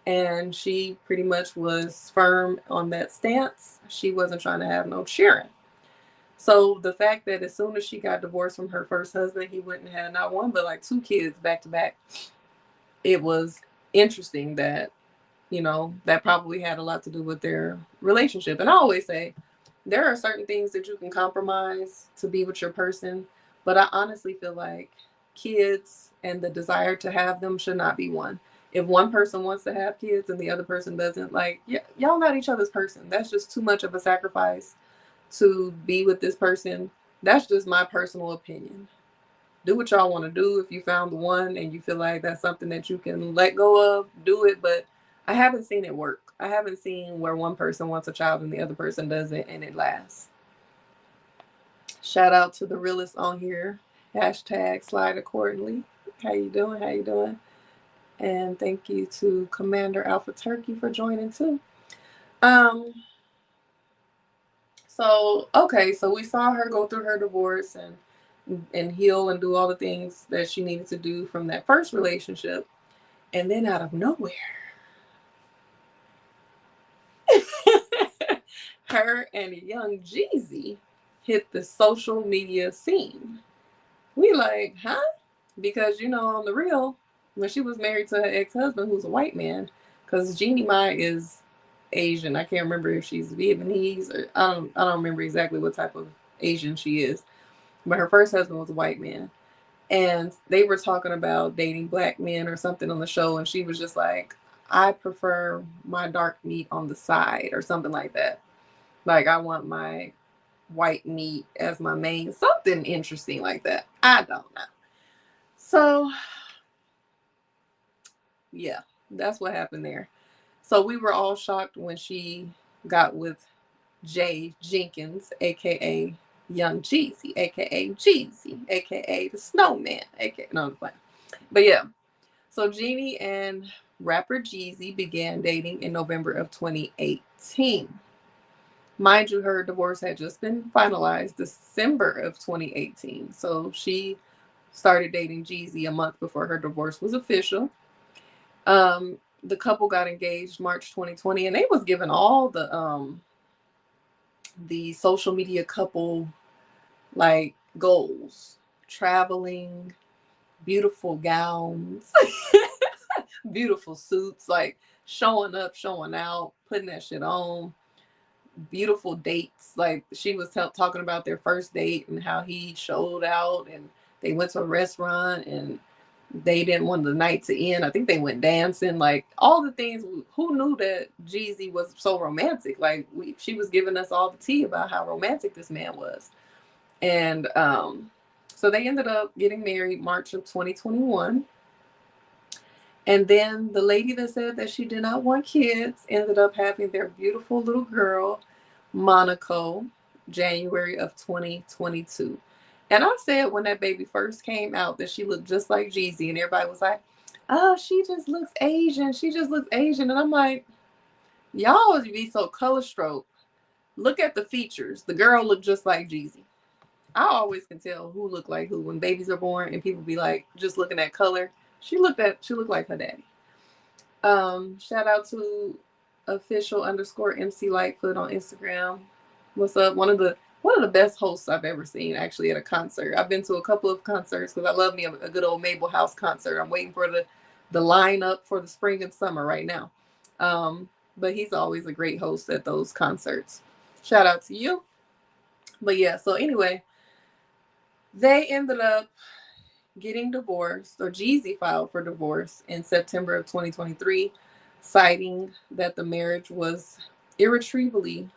And she pretty much was firm on that stance. She wasn't trying to have no children. So the fact that as soon as she got divorced from her first husband, he went and had not one, but like two kids back to back, it was interesting that, that probably had a lot to do with their relationship. And I always say, there are certain things that you can compromise to be with your person, but I honestly feel like kids and the desire to have them should not be one. If one person wants to have kids and the other person doesn't, like, y'all not each other's person. That's just too much of a sacrifice to be with this person. That's just my personal opinion. Do what y'all want to do. If you found the one and you feel like that's something that you can let go of, do it. But I haven't seen it work. I haven't seen where one person wants a child and the other person doesn't and it lasts. Shout out to the realest on here. Hashtag slide accordingly. How you doing? How you doing? And thank you to Commander Alpha Turkey for joining too. So we saw her go through her divorce and heal and do all the things that she needed to do from that first relationship. And then out of nowhere, her and young Jeezy hit the social media scene. We like, huh? Because, on The Real, when she was married to her ex-husband, who's a white man, because Jeannie Mai is Asian. I can't remember if she's Vietnamese or I don't remember exactly what type of Asian she is. But her first husband was a white man. And they were talking about dating black men or something on the show, and she was just like, I prefer my dark meat on the side or something like that. Like, I want my white meat as my main, something interesting like that. I don't know. So, yeah, that's what happened there. So we were all shocked when she got with Jay Jenkins, aka Young Jeezy, aka Jeezy, aka the Snowman, aka no, I'm playing. But yeah, so Jeannie and rapper Jeezy began dating in November of 2018. Mind you, her divorce had just been finalized December of 2018. So she started dating Jeezy a month before her divorce was official. The couple got engaged March 2020, and they was given all the social media couple like goals: traveling, beautiful gowns, beautiful suits, like showing up, showing out, putting that shit on. beautiful dates. Like she was talking about their first date and how he showed out, and they went to a restaurant and they didn't want the night to end. I think they went dancing, like all the things. Who knew that Jeezy was so romantic? Like she was giving us all the tea about how romantic this man was. And so they ended up getting married March of 2021. And then the lady that said that she did not want kids ended up having their beautiful little girl, Monaco, January of 2022. And I said when that baby first came out that she looked just like Jeezy, and everybody was like, oh, she just looks Asian. She just looks Asian. And I'm like, y'all always be so color stroke. Look at the features. The girl looked just like Jeezy. I always can tell who looked like who when babies are born, and people be like, just looking at color. She looked like her daddy. Shout out to official_MC Lightfoot on Instagram. What's up? One of the best hosts I've ever seen actually at a concert. I've been to a couple of concerts because I love me a good old Mabel House concert. I'm waiting for the lineup for the spring and summer right now. But he's always a great host at those concerts. Shout out to you. But yeah, so anyway, they ended up getting divorced, or Jeezy filed for divorce in September of 2023, citing that the marriage was irretrievably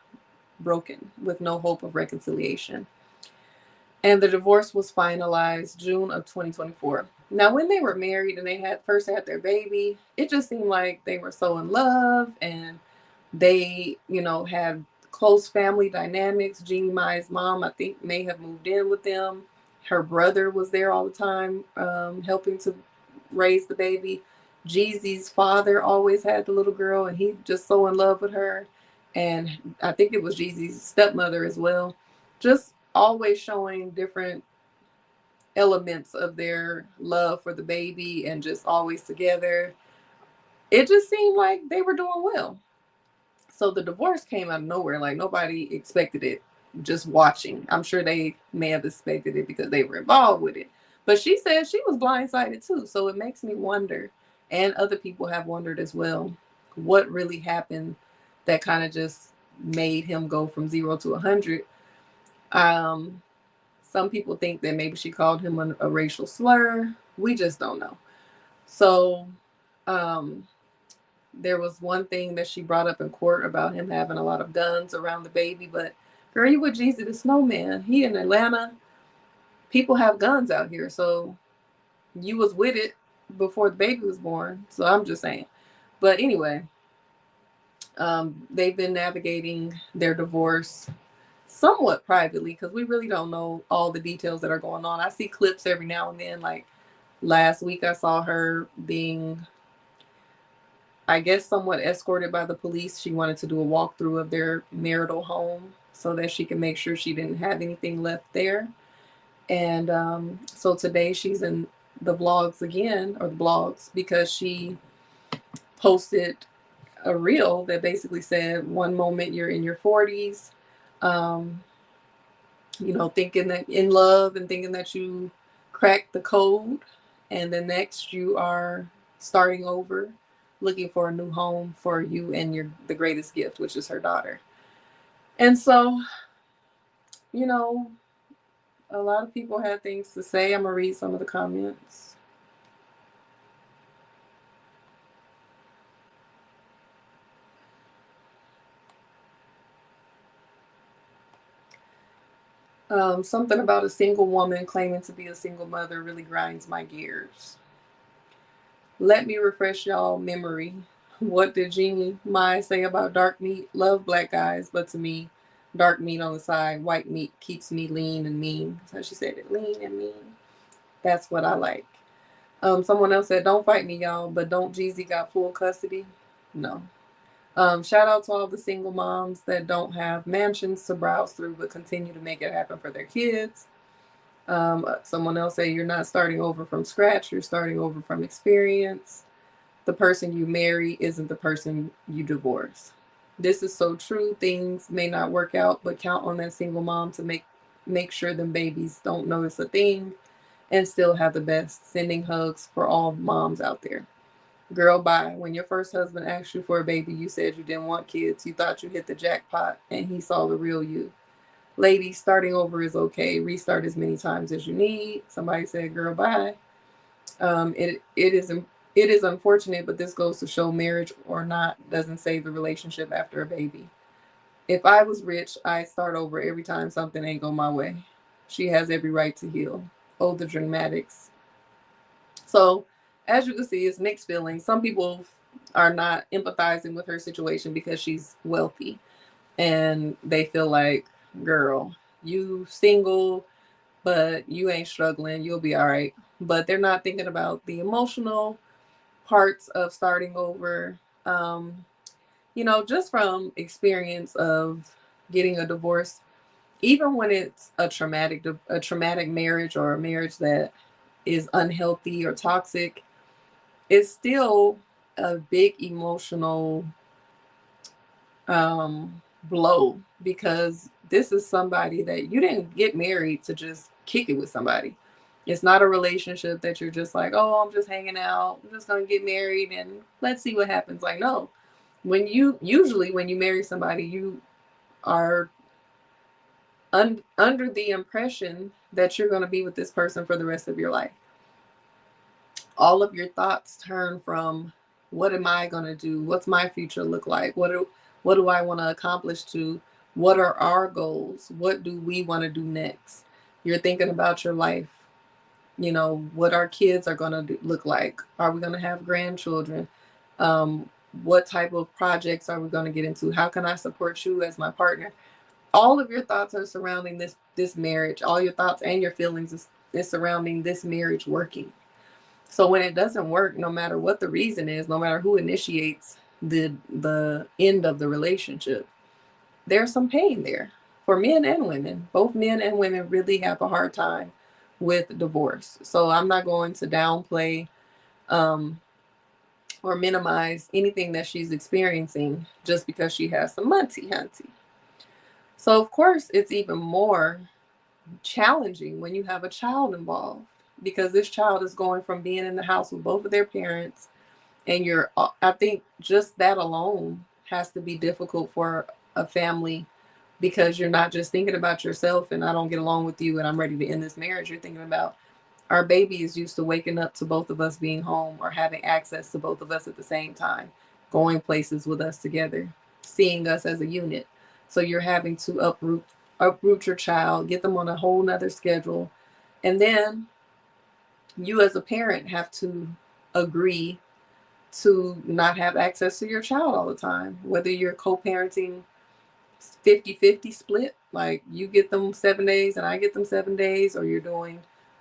broken with no hope of reconciliation. And the divorce was finalized June of 2024. Now, when they were married and they had their baby, it just seemed like they were so in love, and they, had close family dynamics. Jeannie Mai's mom, I think, may have moved in with them. Her brother was there all the time, helping to raise the baby. Jeezy's father always had the little girl, and he just so in love with her. And I think it was Jeezy's stepmother as well. Just always showing different elements of their love for the baby and just always together. It just seemed like they were doing well. So the divorce came out of nowhere. Like nobody expected it just watching. I'm sure they may have expected it because they were involved with it. But she said she was blindsided too. So it makes me wonder, and other people have wondered as well, what really happened that kind of just made him go from 0 to 100. Some people think that maybe she called him a racial slur. We just don't know. So there was one thing that she brought up in court about him having a lot of guns around the baby. But girl, you with Jeezy the Snowman. He in Atlanta. People have guns out here. So you was with it before the baby was born. So I'm just saying. But anyway, they've been navigating their divorce somewhat privately because we really don't know all the details that are going on. I see clips every now and then. Like last week I saw her being, I guess, somewhat escorted by the police. She wanted to do a walkthrough of their marital home so that she can make sure she didn't have anything left there. And so today she's in the vlogs again, or the blogs, because she posted a reel that basically said, one moment you're in your 40s, thinking that in love and thinking that you cracked the code. And the next you are starting over, looking for a new home for you and the greatest gift, which is her daughter. And so, a lot of people had things to say. I'm going to read some of the comments. Something about a single woman claiming to be a single mother really grinds my gears. Let me refresh y'all memory. What did Jeannie Mai say about dark meat? Love black guys, but to me, dark meat on the side, white meat keeps me lean and mean. So she said it, lean and mean. That's what I like. Someone else said, don't fight me, y'all, but don't Jeezy got full custody? No. Shout out to all the single moms that don't have mansions to browse through, but continue to make it happen for their kids. Someone else said, you're not starting over from scratch. You're starting over from experience. The person you marry isn't the person you divorce. This is so true. Things may not work out, but count on that single mom to make sure them babies don't notice a thing and still have the best. Sending hugs for all moms out there. Girl, bye. When your first husband asked you for a baby, you said you didn't want kids. You thought you hit the jackpot and he saw the real you. Ladies, starting over is okay. Restart as many times as you need. Somebody said, girl, bye. It is unfortunate, but this goes to show marriage or not doesn't save the relationship after a baby. If I was rich, I'd start over every time something ain't go my way. She has every right to heal. Oh, the dramatics. So, as you can see, it's mixed feelings. Some people are not empathizing with her situation because she's wealthy and they feel like, girl, you single, but you ain't struggling. You'll be all right. But they're not thinking about the emotional parts of starting over. Um, just from experience of getting a divorce, even when it's a traumatic marriage or a marriage that is unhealthy or toxic, it's still a big emotional um, blow, because this is somebody that you didn't get married to just kick it with somebody. It's not a relationship that you're just like, oh, I'm just hanging out, I'm just gonna get married and let's see what happens. Like, no. When you marry somebody, you are under the impression that you're going to be with this person for the rest of your life. All of your thoughts turn from, what am I going to do? What's my future look like? What do I want to accomplish, to what are our goals? What do we want to do next? You're thinking about your life, what our kids are going to look like. Are we going to have grandchildren? Um, what type of projects are we going to get into? How can I support you as my partner? All of your thoughts are surrounding this marriage. All your thoughts and your feelings is surrounding this marriage working. So when it doesn't work, no matter what the reason is, no matter who initiates the end of the relationship, there's some pain there for men and women. Both men and women really have a hard time with divorce. So I'm not going to downplay um, or minimize anything that she's experiencing just because she has some money, hunty. So of course it's even more challenging when you have a child involved, because this child is going from being in the house with both of their parents, and I think just that alone has to be difficult for a family, because you're not just thinking about yourself and I don't get along with you and I'm ready to end this marriage. You're thinking about, our baby is used to waking up to both of us being home or having access to both of us at the same time, going places with us together, seeing us as a unit. So you're having to uproot your child, get them on a whole nother schedule. And then you as a parent have to agree to not have access to your child all the time, whether you're co-parenting 50-50 split, like you get them 7 days and I get them 7 days, or you're doing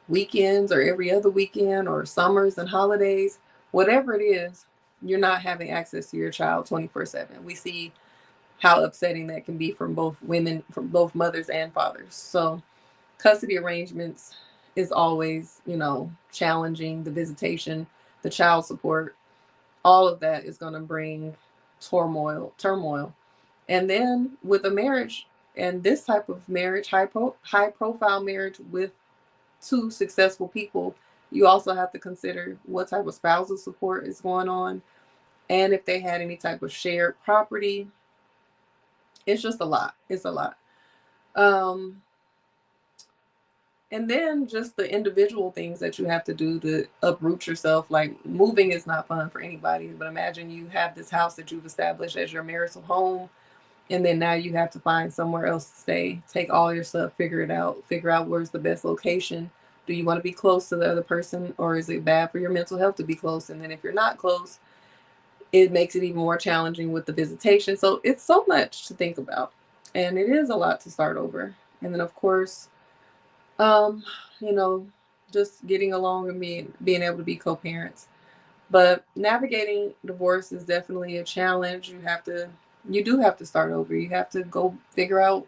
weekends or every other weekend or summers and holidays, whatever it is, you're not having access to your child 24/7. We see how upsetting that can be from both women, from both mothers and fathers. So custody arrangements is always, challenging. The visitation, the child support, all of that is going to bring turmoil. And then with a marriage, and this type of marriage, high profile marriage with two successful people, you also have to consider what type of spousal support is going on, and if they had any type of shared property. It's just a lot. It's a lot. Um, and then just the individual things that you have to do to uproot yourself. Like, moving is not fun for anybody, but imagine you have this house that you've established as your marital home, and then now you have to find somewhere else to stay, take all your stuff, figure out where's the best location. Do you want to be close to the other person, or is it bad for your mental health to be close? And then if you're not close, it makes it even more challenging with the visitation. So it's so much to think about, and it is a lot to start over. And then of course, um, you know, just getting along and being able to be co-parents. But navigating divorce is definitely a challenge. You do have to start over. You have to go figure out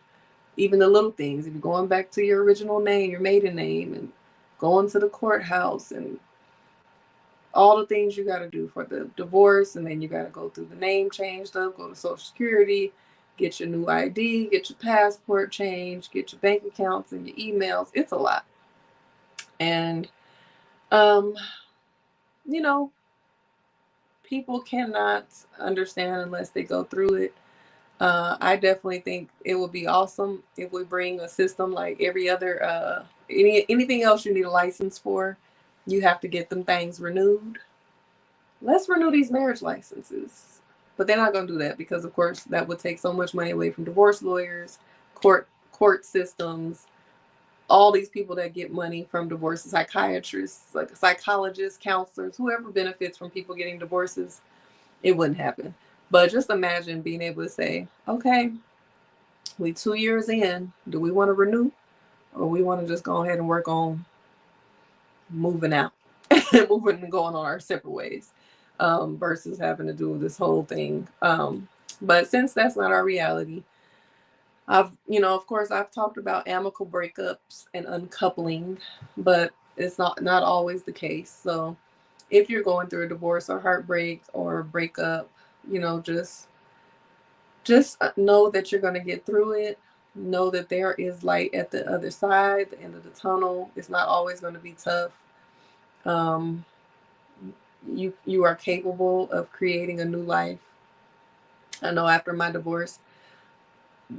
even the little things. If you're going back to your original name, your maiden name, and going to the courthouse, and all the things you got to do for the divorce, and then you got to go through the name change stuff, go to Social Security, get your new ID, get your passport changed, get your bank accounts and your emails. It's a lot. And, um, you know, people cannot understand unless they go through it. I definitely think it would be awesome if we bring a system like every other anything else you need a license for, you have to get them things renewed. Let's renew these marriage licenses. But they're not going to do that because, of course, that would take so much money away from divorce lawyers, court systems, all these people that get money from divorce, psychiatrists, like psychologists, counselors, whoever benefits from people getting divorces. It wouldn't happen. But just imagine being able to say, okay, we 2 years in, do we want to renew, or we want to just go ahead and work on moving out, moving and going on our separate ways, versus having to do this whole thing. But since that's not our reality, of course, I've talked about amicable breakups and uncoupling, but it's not always the case. So if you're going through a divorce or heartbreak or breakup, just know that you're going to get through it. Know that there is light at the other side, the end of the tunnel. It's not always going to be tough. Um, you are capable of creating a new life. I know after my divorce,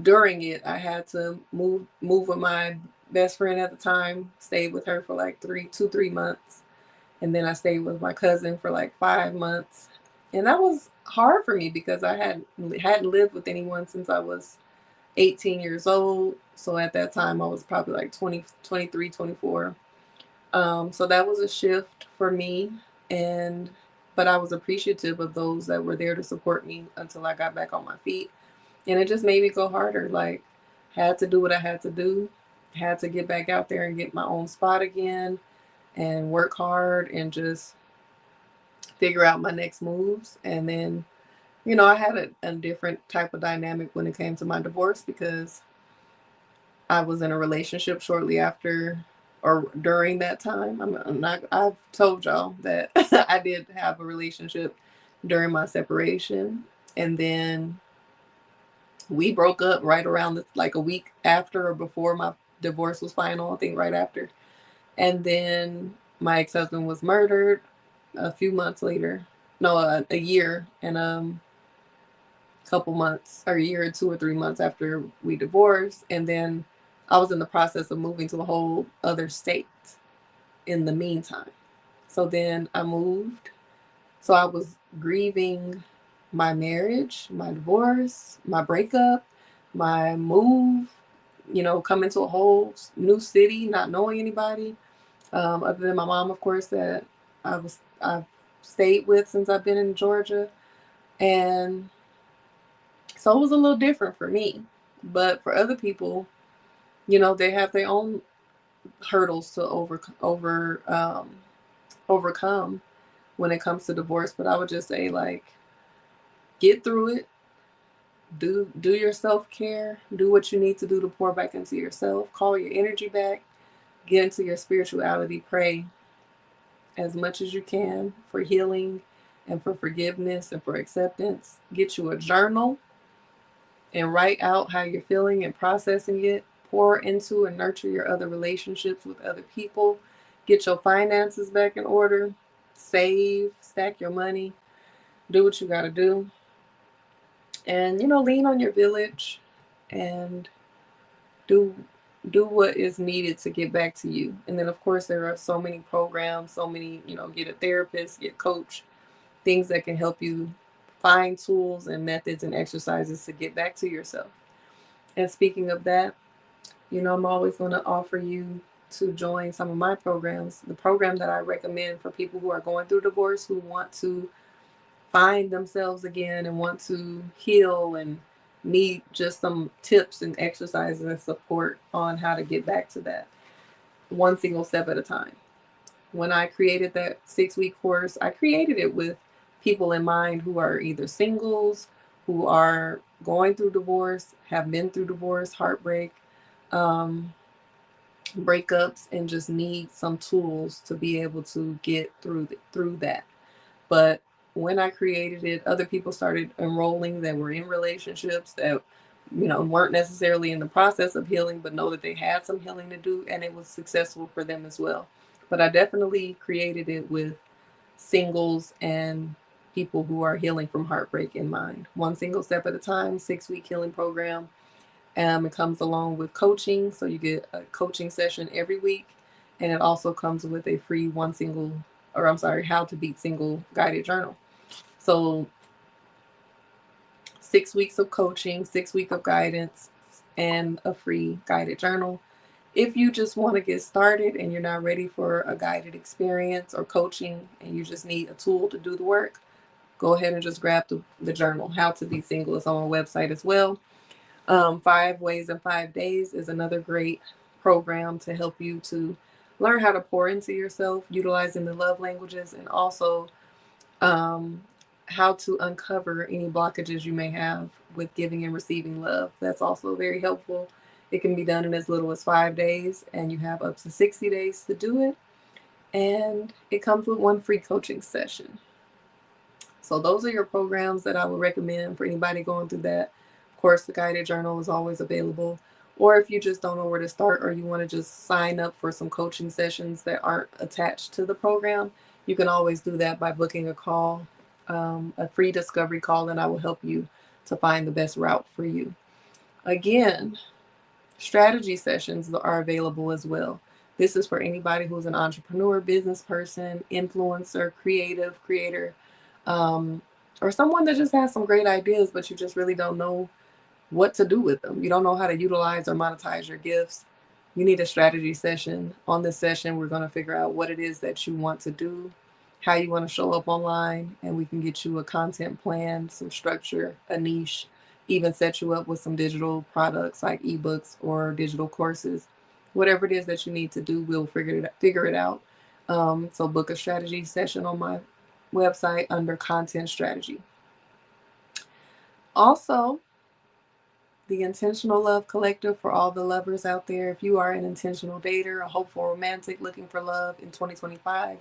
during it, I had to move with my best friend at the time. Stayed with her for like 3 months, and then I stayed with my cousin for like 5 months, and that was hard for me because I hadn't lived with anyone since I was 18 years old. So at that time, I was probably like 20, 23, 24. So that was a shift for me, but I was appreciative of those that were there to support me until I got back on my feet. And it just made me go harder. Like, had to do what I had to do, had to get back out there and get my own spot again and work hard and just figure out my next moves. And then, I had a different type of dynamic when it came to my divorce because I was in a relationship shortly after or during that time. I've told y'all that I did have a relationship during my separation. And then we broke up right around like a week after or before my divorce was final, I think right after. And then my ex-husband was murdered a few months later. No, a year and couple months, or a year or 2 or 3 months after we divorced. And then I was in the process of moving to a whole other state in the meantime. So then I moved. So I was grieving my marriage, my divorce, my breakup, my move, coming to a whole new city, not knowing anybody, other than my mom, of course, that I've stayed with since I've been in Georgia. And so it was a little different for me. But for other people, they have their own hurdles to overcome when it comes to divorce. But I would just say, like, get through it. Do your self-care. Do what you need to do to pour back into yourself. Call your energy back. Get into your spirituality. Pray as much as you can for healing and for forgiveness and for acceptance. Get you a journal and write out how you're feeling and processing it. Pour into and nurture your other relationships with other people. Get your finances back in order. Save, stack your money. Do what you got to do. And, lean on your village and do what is needed to get back to you. And then, of course, there are so many programs, so many, get a therapist, get coach, things that can help you find tools and methods and exercises to get back to yourself. And speaking of that, I'm always going to offer you to join some of my programs. The program that I recommend for people who are going through divorce, who want to find themselves again and want to heal and need just some tips and exercises and support on how to get back to that, one single step at a time. When I created that 6-week course, I created it with people in mind who are either singles, who are going through divorce, have been through divorce, heartbreak, breakups, and just need some tools to be able to get through that. But when I created it, other people started enrolling that were in relationships that weren't necessarily in the process of healing, but know that they had some healing to do, and it was successful for them as well. But I definitely created it with singles and people who are healing from heartbreak in mind. One single step at a time, 6-week healing program. It comes along with coaching, so you get a coaching session every week, and it also comes with a free how to beat single guided journal. So 6 weeks of coaching, 6 weeks of guidance, and a free guided journal. If you just want to get started and you're not ready for a guided experience or coaching and you just need a tool to do the work, go ahead and just grab the journal. How to Be Single is on our website as well. 5 Ways in 5 Days is another great program to help you to learn how to pour into yourself, utilizing the love languages, and also how to uncover any blockages you may have with giving and receiving love. That's also very helpful. It can be done in as little as 5 days, and you have up to 60 days to do it. And it comes with one free coaching session. So those are your programs that I would recommend for anybody going through that. Of course, the guided journal is always available. Or if you just don't know where to start, or you want to just sign up for some coaching sessions that aren't attached to the program, you can always do that by booking a call, a free discovery call, and I will help you to find the best route for you. Again, strategy sessions are available as well. This is for anybody who's an entrepreneur, business person, influencer, creator, or someone that just has some great ideas, but you just really don't know what to do with them. You don't know how to utilize or monetize your gifts. You need a strategy session. On this session, we're going to figure out what it is that you want to do, how you want to show up online, and we can get you a content plan, some structure, a niche, even set you up with some digital products like ebooks or digital courses. Whatever it is that you need to do, we'll figure it out. So book a strategy session on my website under content strategy. Also, the Intentional Love Collective for all the lovers out there. If you are an intentional dater, a hopeful romantic looking for love in 2025,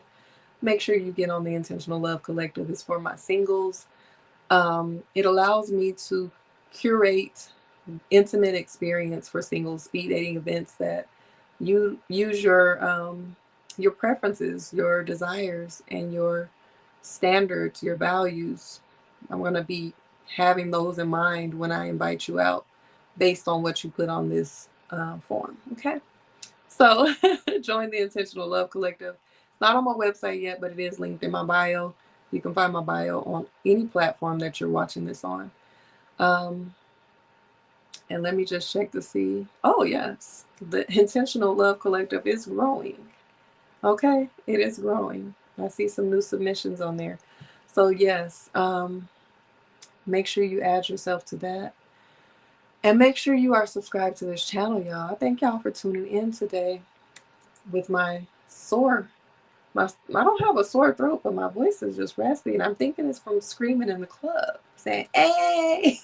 make sure you get on the Intentional Love Collective. It's for my singles. It allows me to curate intimate experience for singles, speed dating events that you use your preferences, your desires, and your standards, your values. I'm going to be having those in mind when I invite you out based on what you put on this form. Okay. So join the Intentional Love Collective. It's not on my website yet, but it is linked in my bio. You can find my bio on any platform that you're watching this on. And let me just check to see. Oh, yes. The Intentional Love Collective is growing. Okay. It is growing. I see some new submissions on there. So, yes, make sure you add yourself to that. And make sure you are subscribed to this channel, y'all. I thank y'all for tuning in today with my I don't have a sore throat, but my voice is just raspy. And I'm thinking it's from screaming in the club, saying, hey.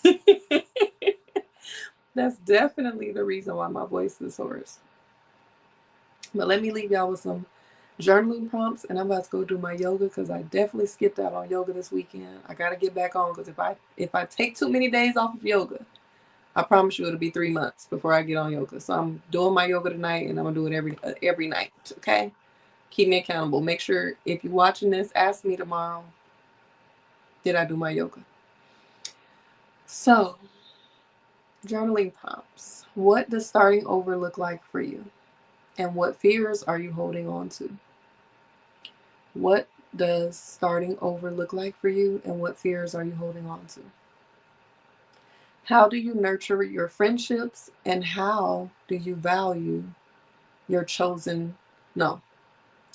That's definitely the reason why my voice is hoarse. But let me leave y'all with some journaling prompts, and I'm about to go do my yoga because I definitely skipped out on yoga this weekend. I got to get back on because if I take too many days off of yoga, I promise you it'll be 3 months before I get on yoga. So I'm doing my yoga tonight, and I'm gonna do it every night. Okay, keep me accountable. Make sure if you're watching this, ask me tomorrow, did I do my yoga? So, journaling prompts. What does starting over look like for you? And what fears are you holding on to? What does starting over look like for you? And what fears are you holding on to? How do you nurture your friendships? And how do you value your chosen? No,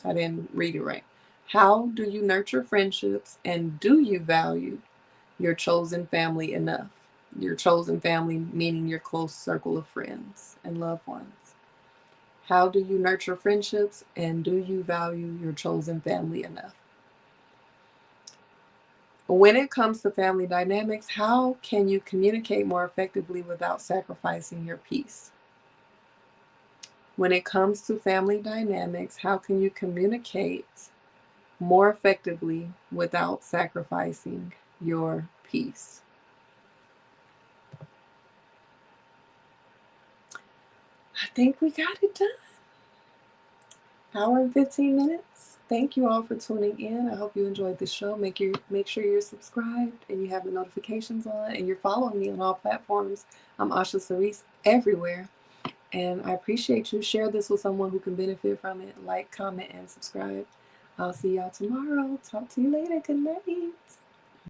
I didn't read it right. How do you nurture friendships? And do you value your chosen family enough? Your chosen family meaning your close circle of friends and loved ones. How do you nurture friendships, and do you value your chosen family enough? When it comes to family dynamics, how can you communicate more effectively without sacrificing your peace? When it comes to family dynamics, how can you communicate more effectively without sacrificing your peace? I think we got it done. Hour and 15 minutes. Thank you all for tuning in. I hope you enjoyed the show. Make sure you're subscribed and you have the notifications on and you're following me on all platforms. I'm Osha Cerese everywhere. And I appreciate you. Share this with someone who can benefit from it. Like, comment, and subscribe. I'll see y'all tomorrow. Talk to you later. Good night.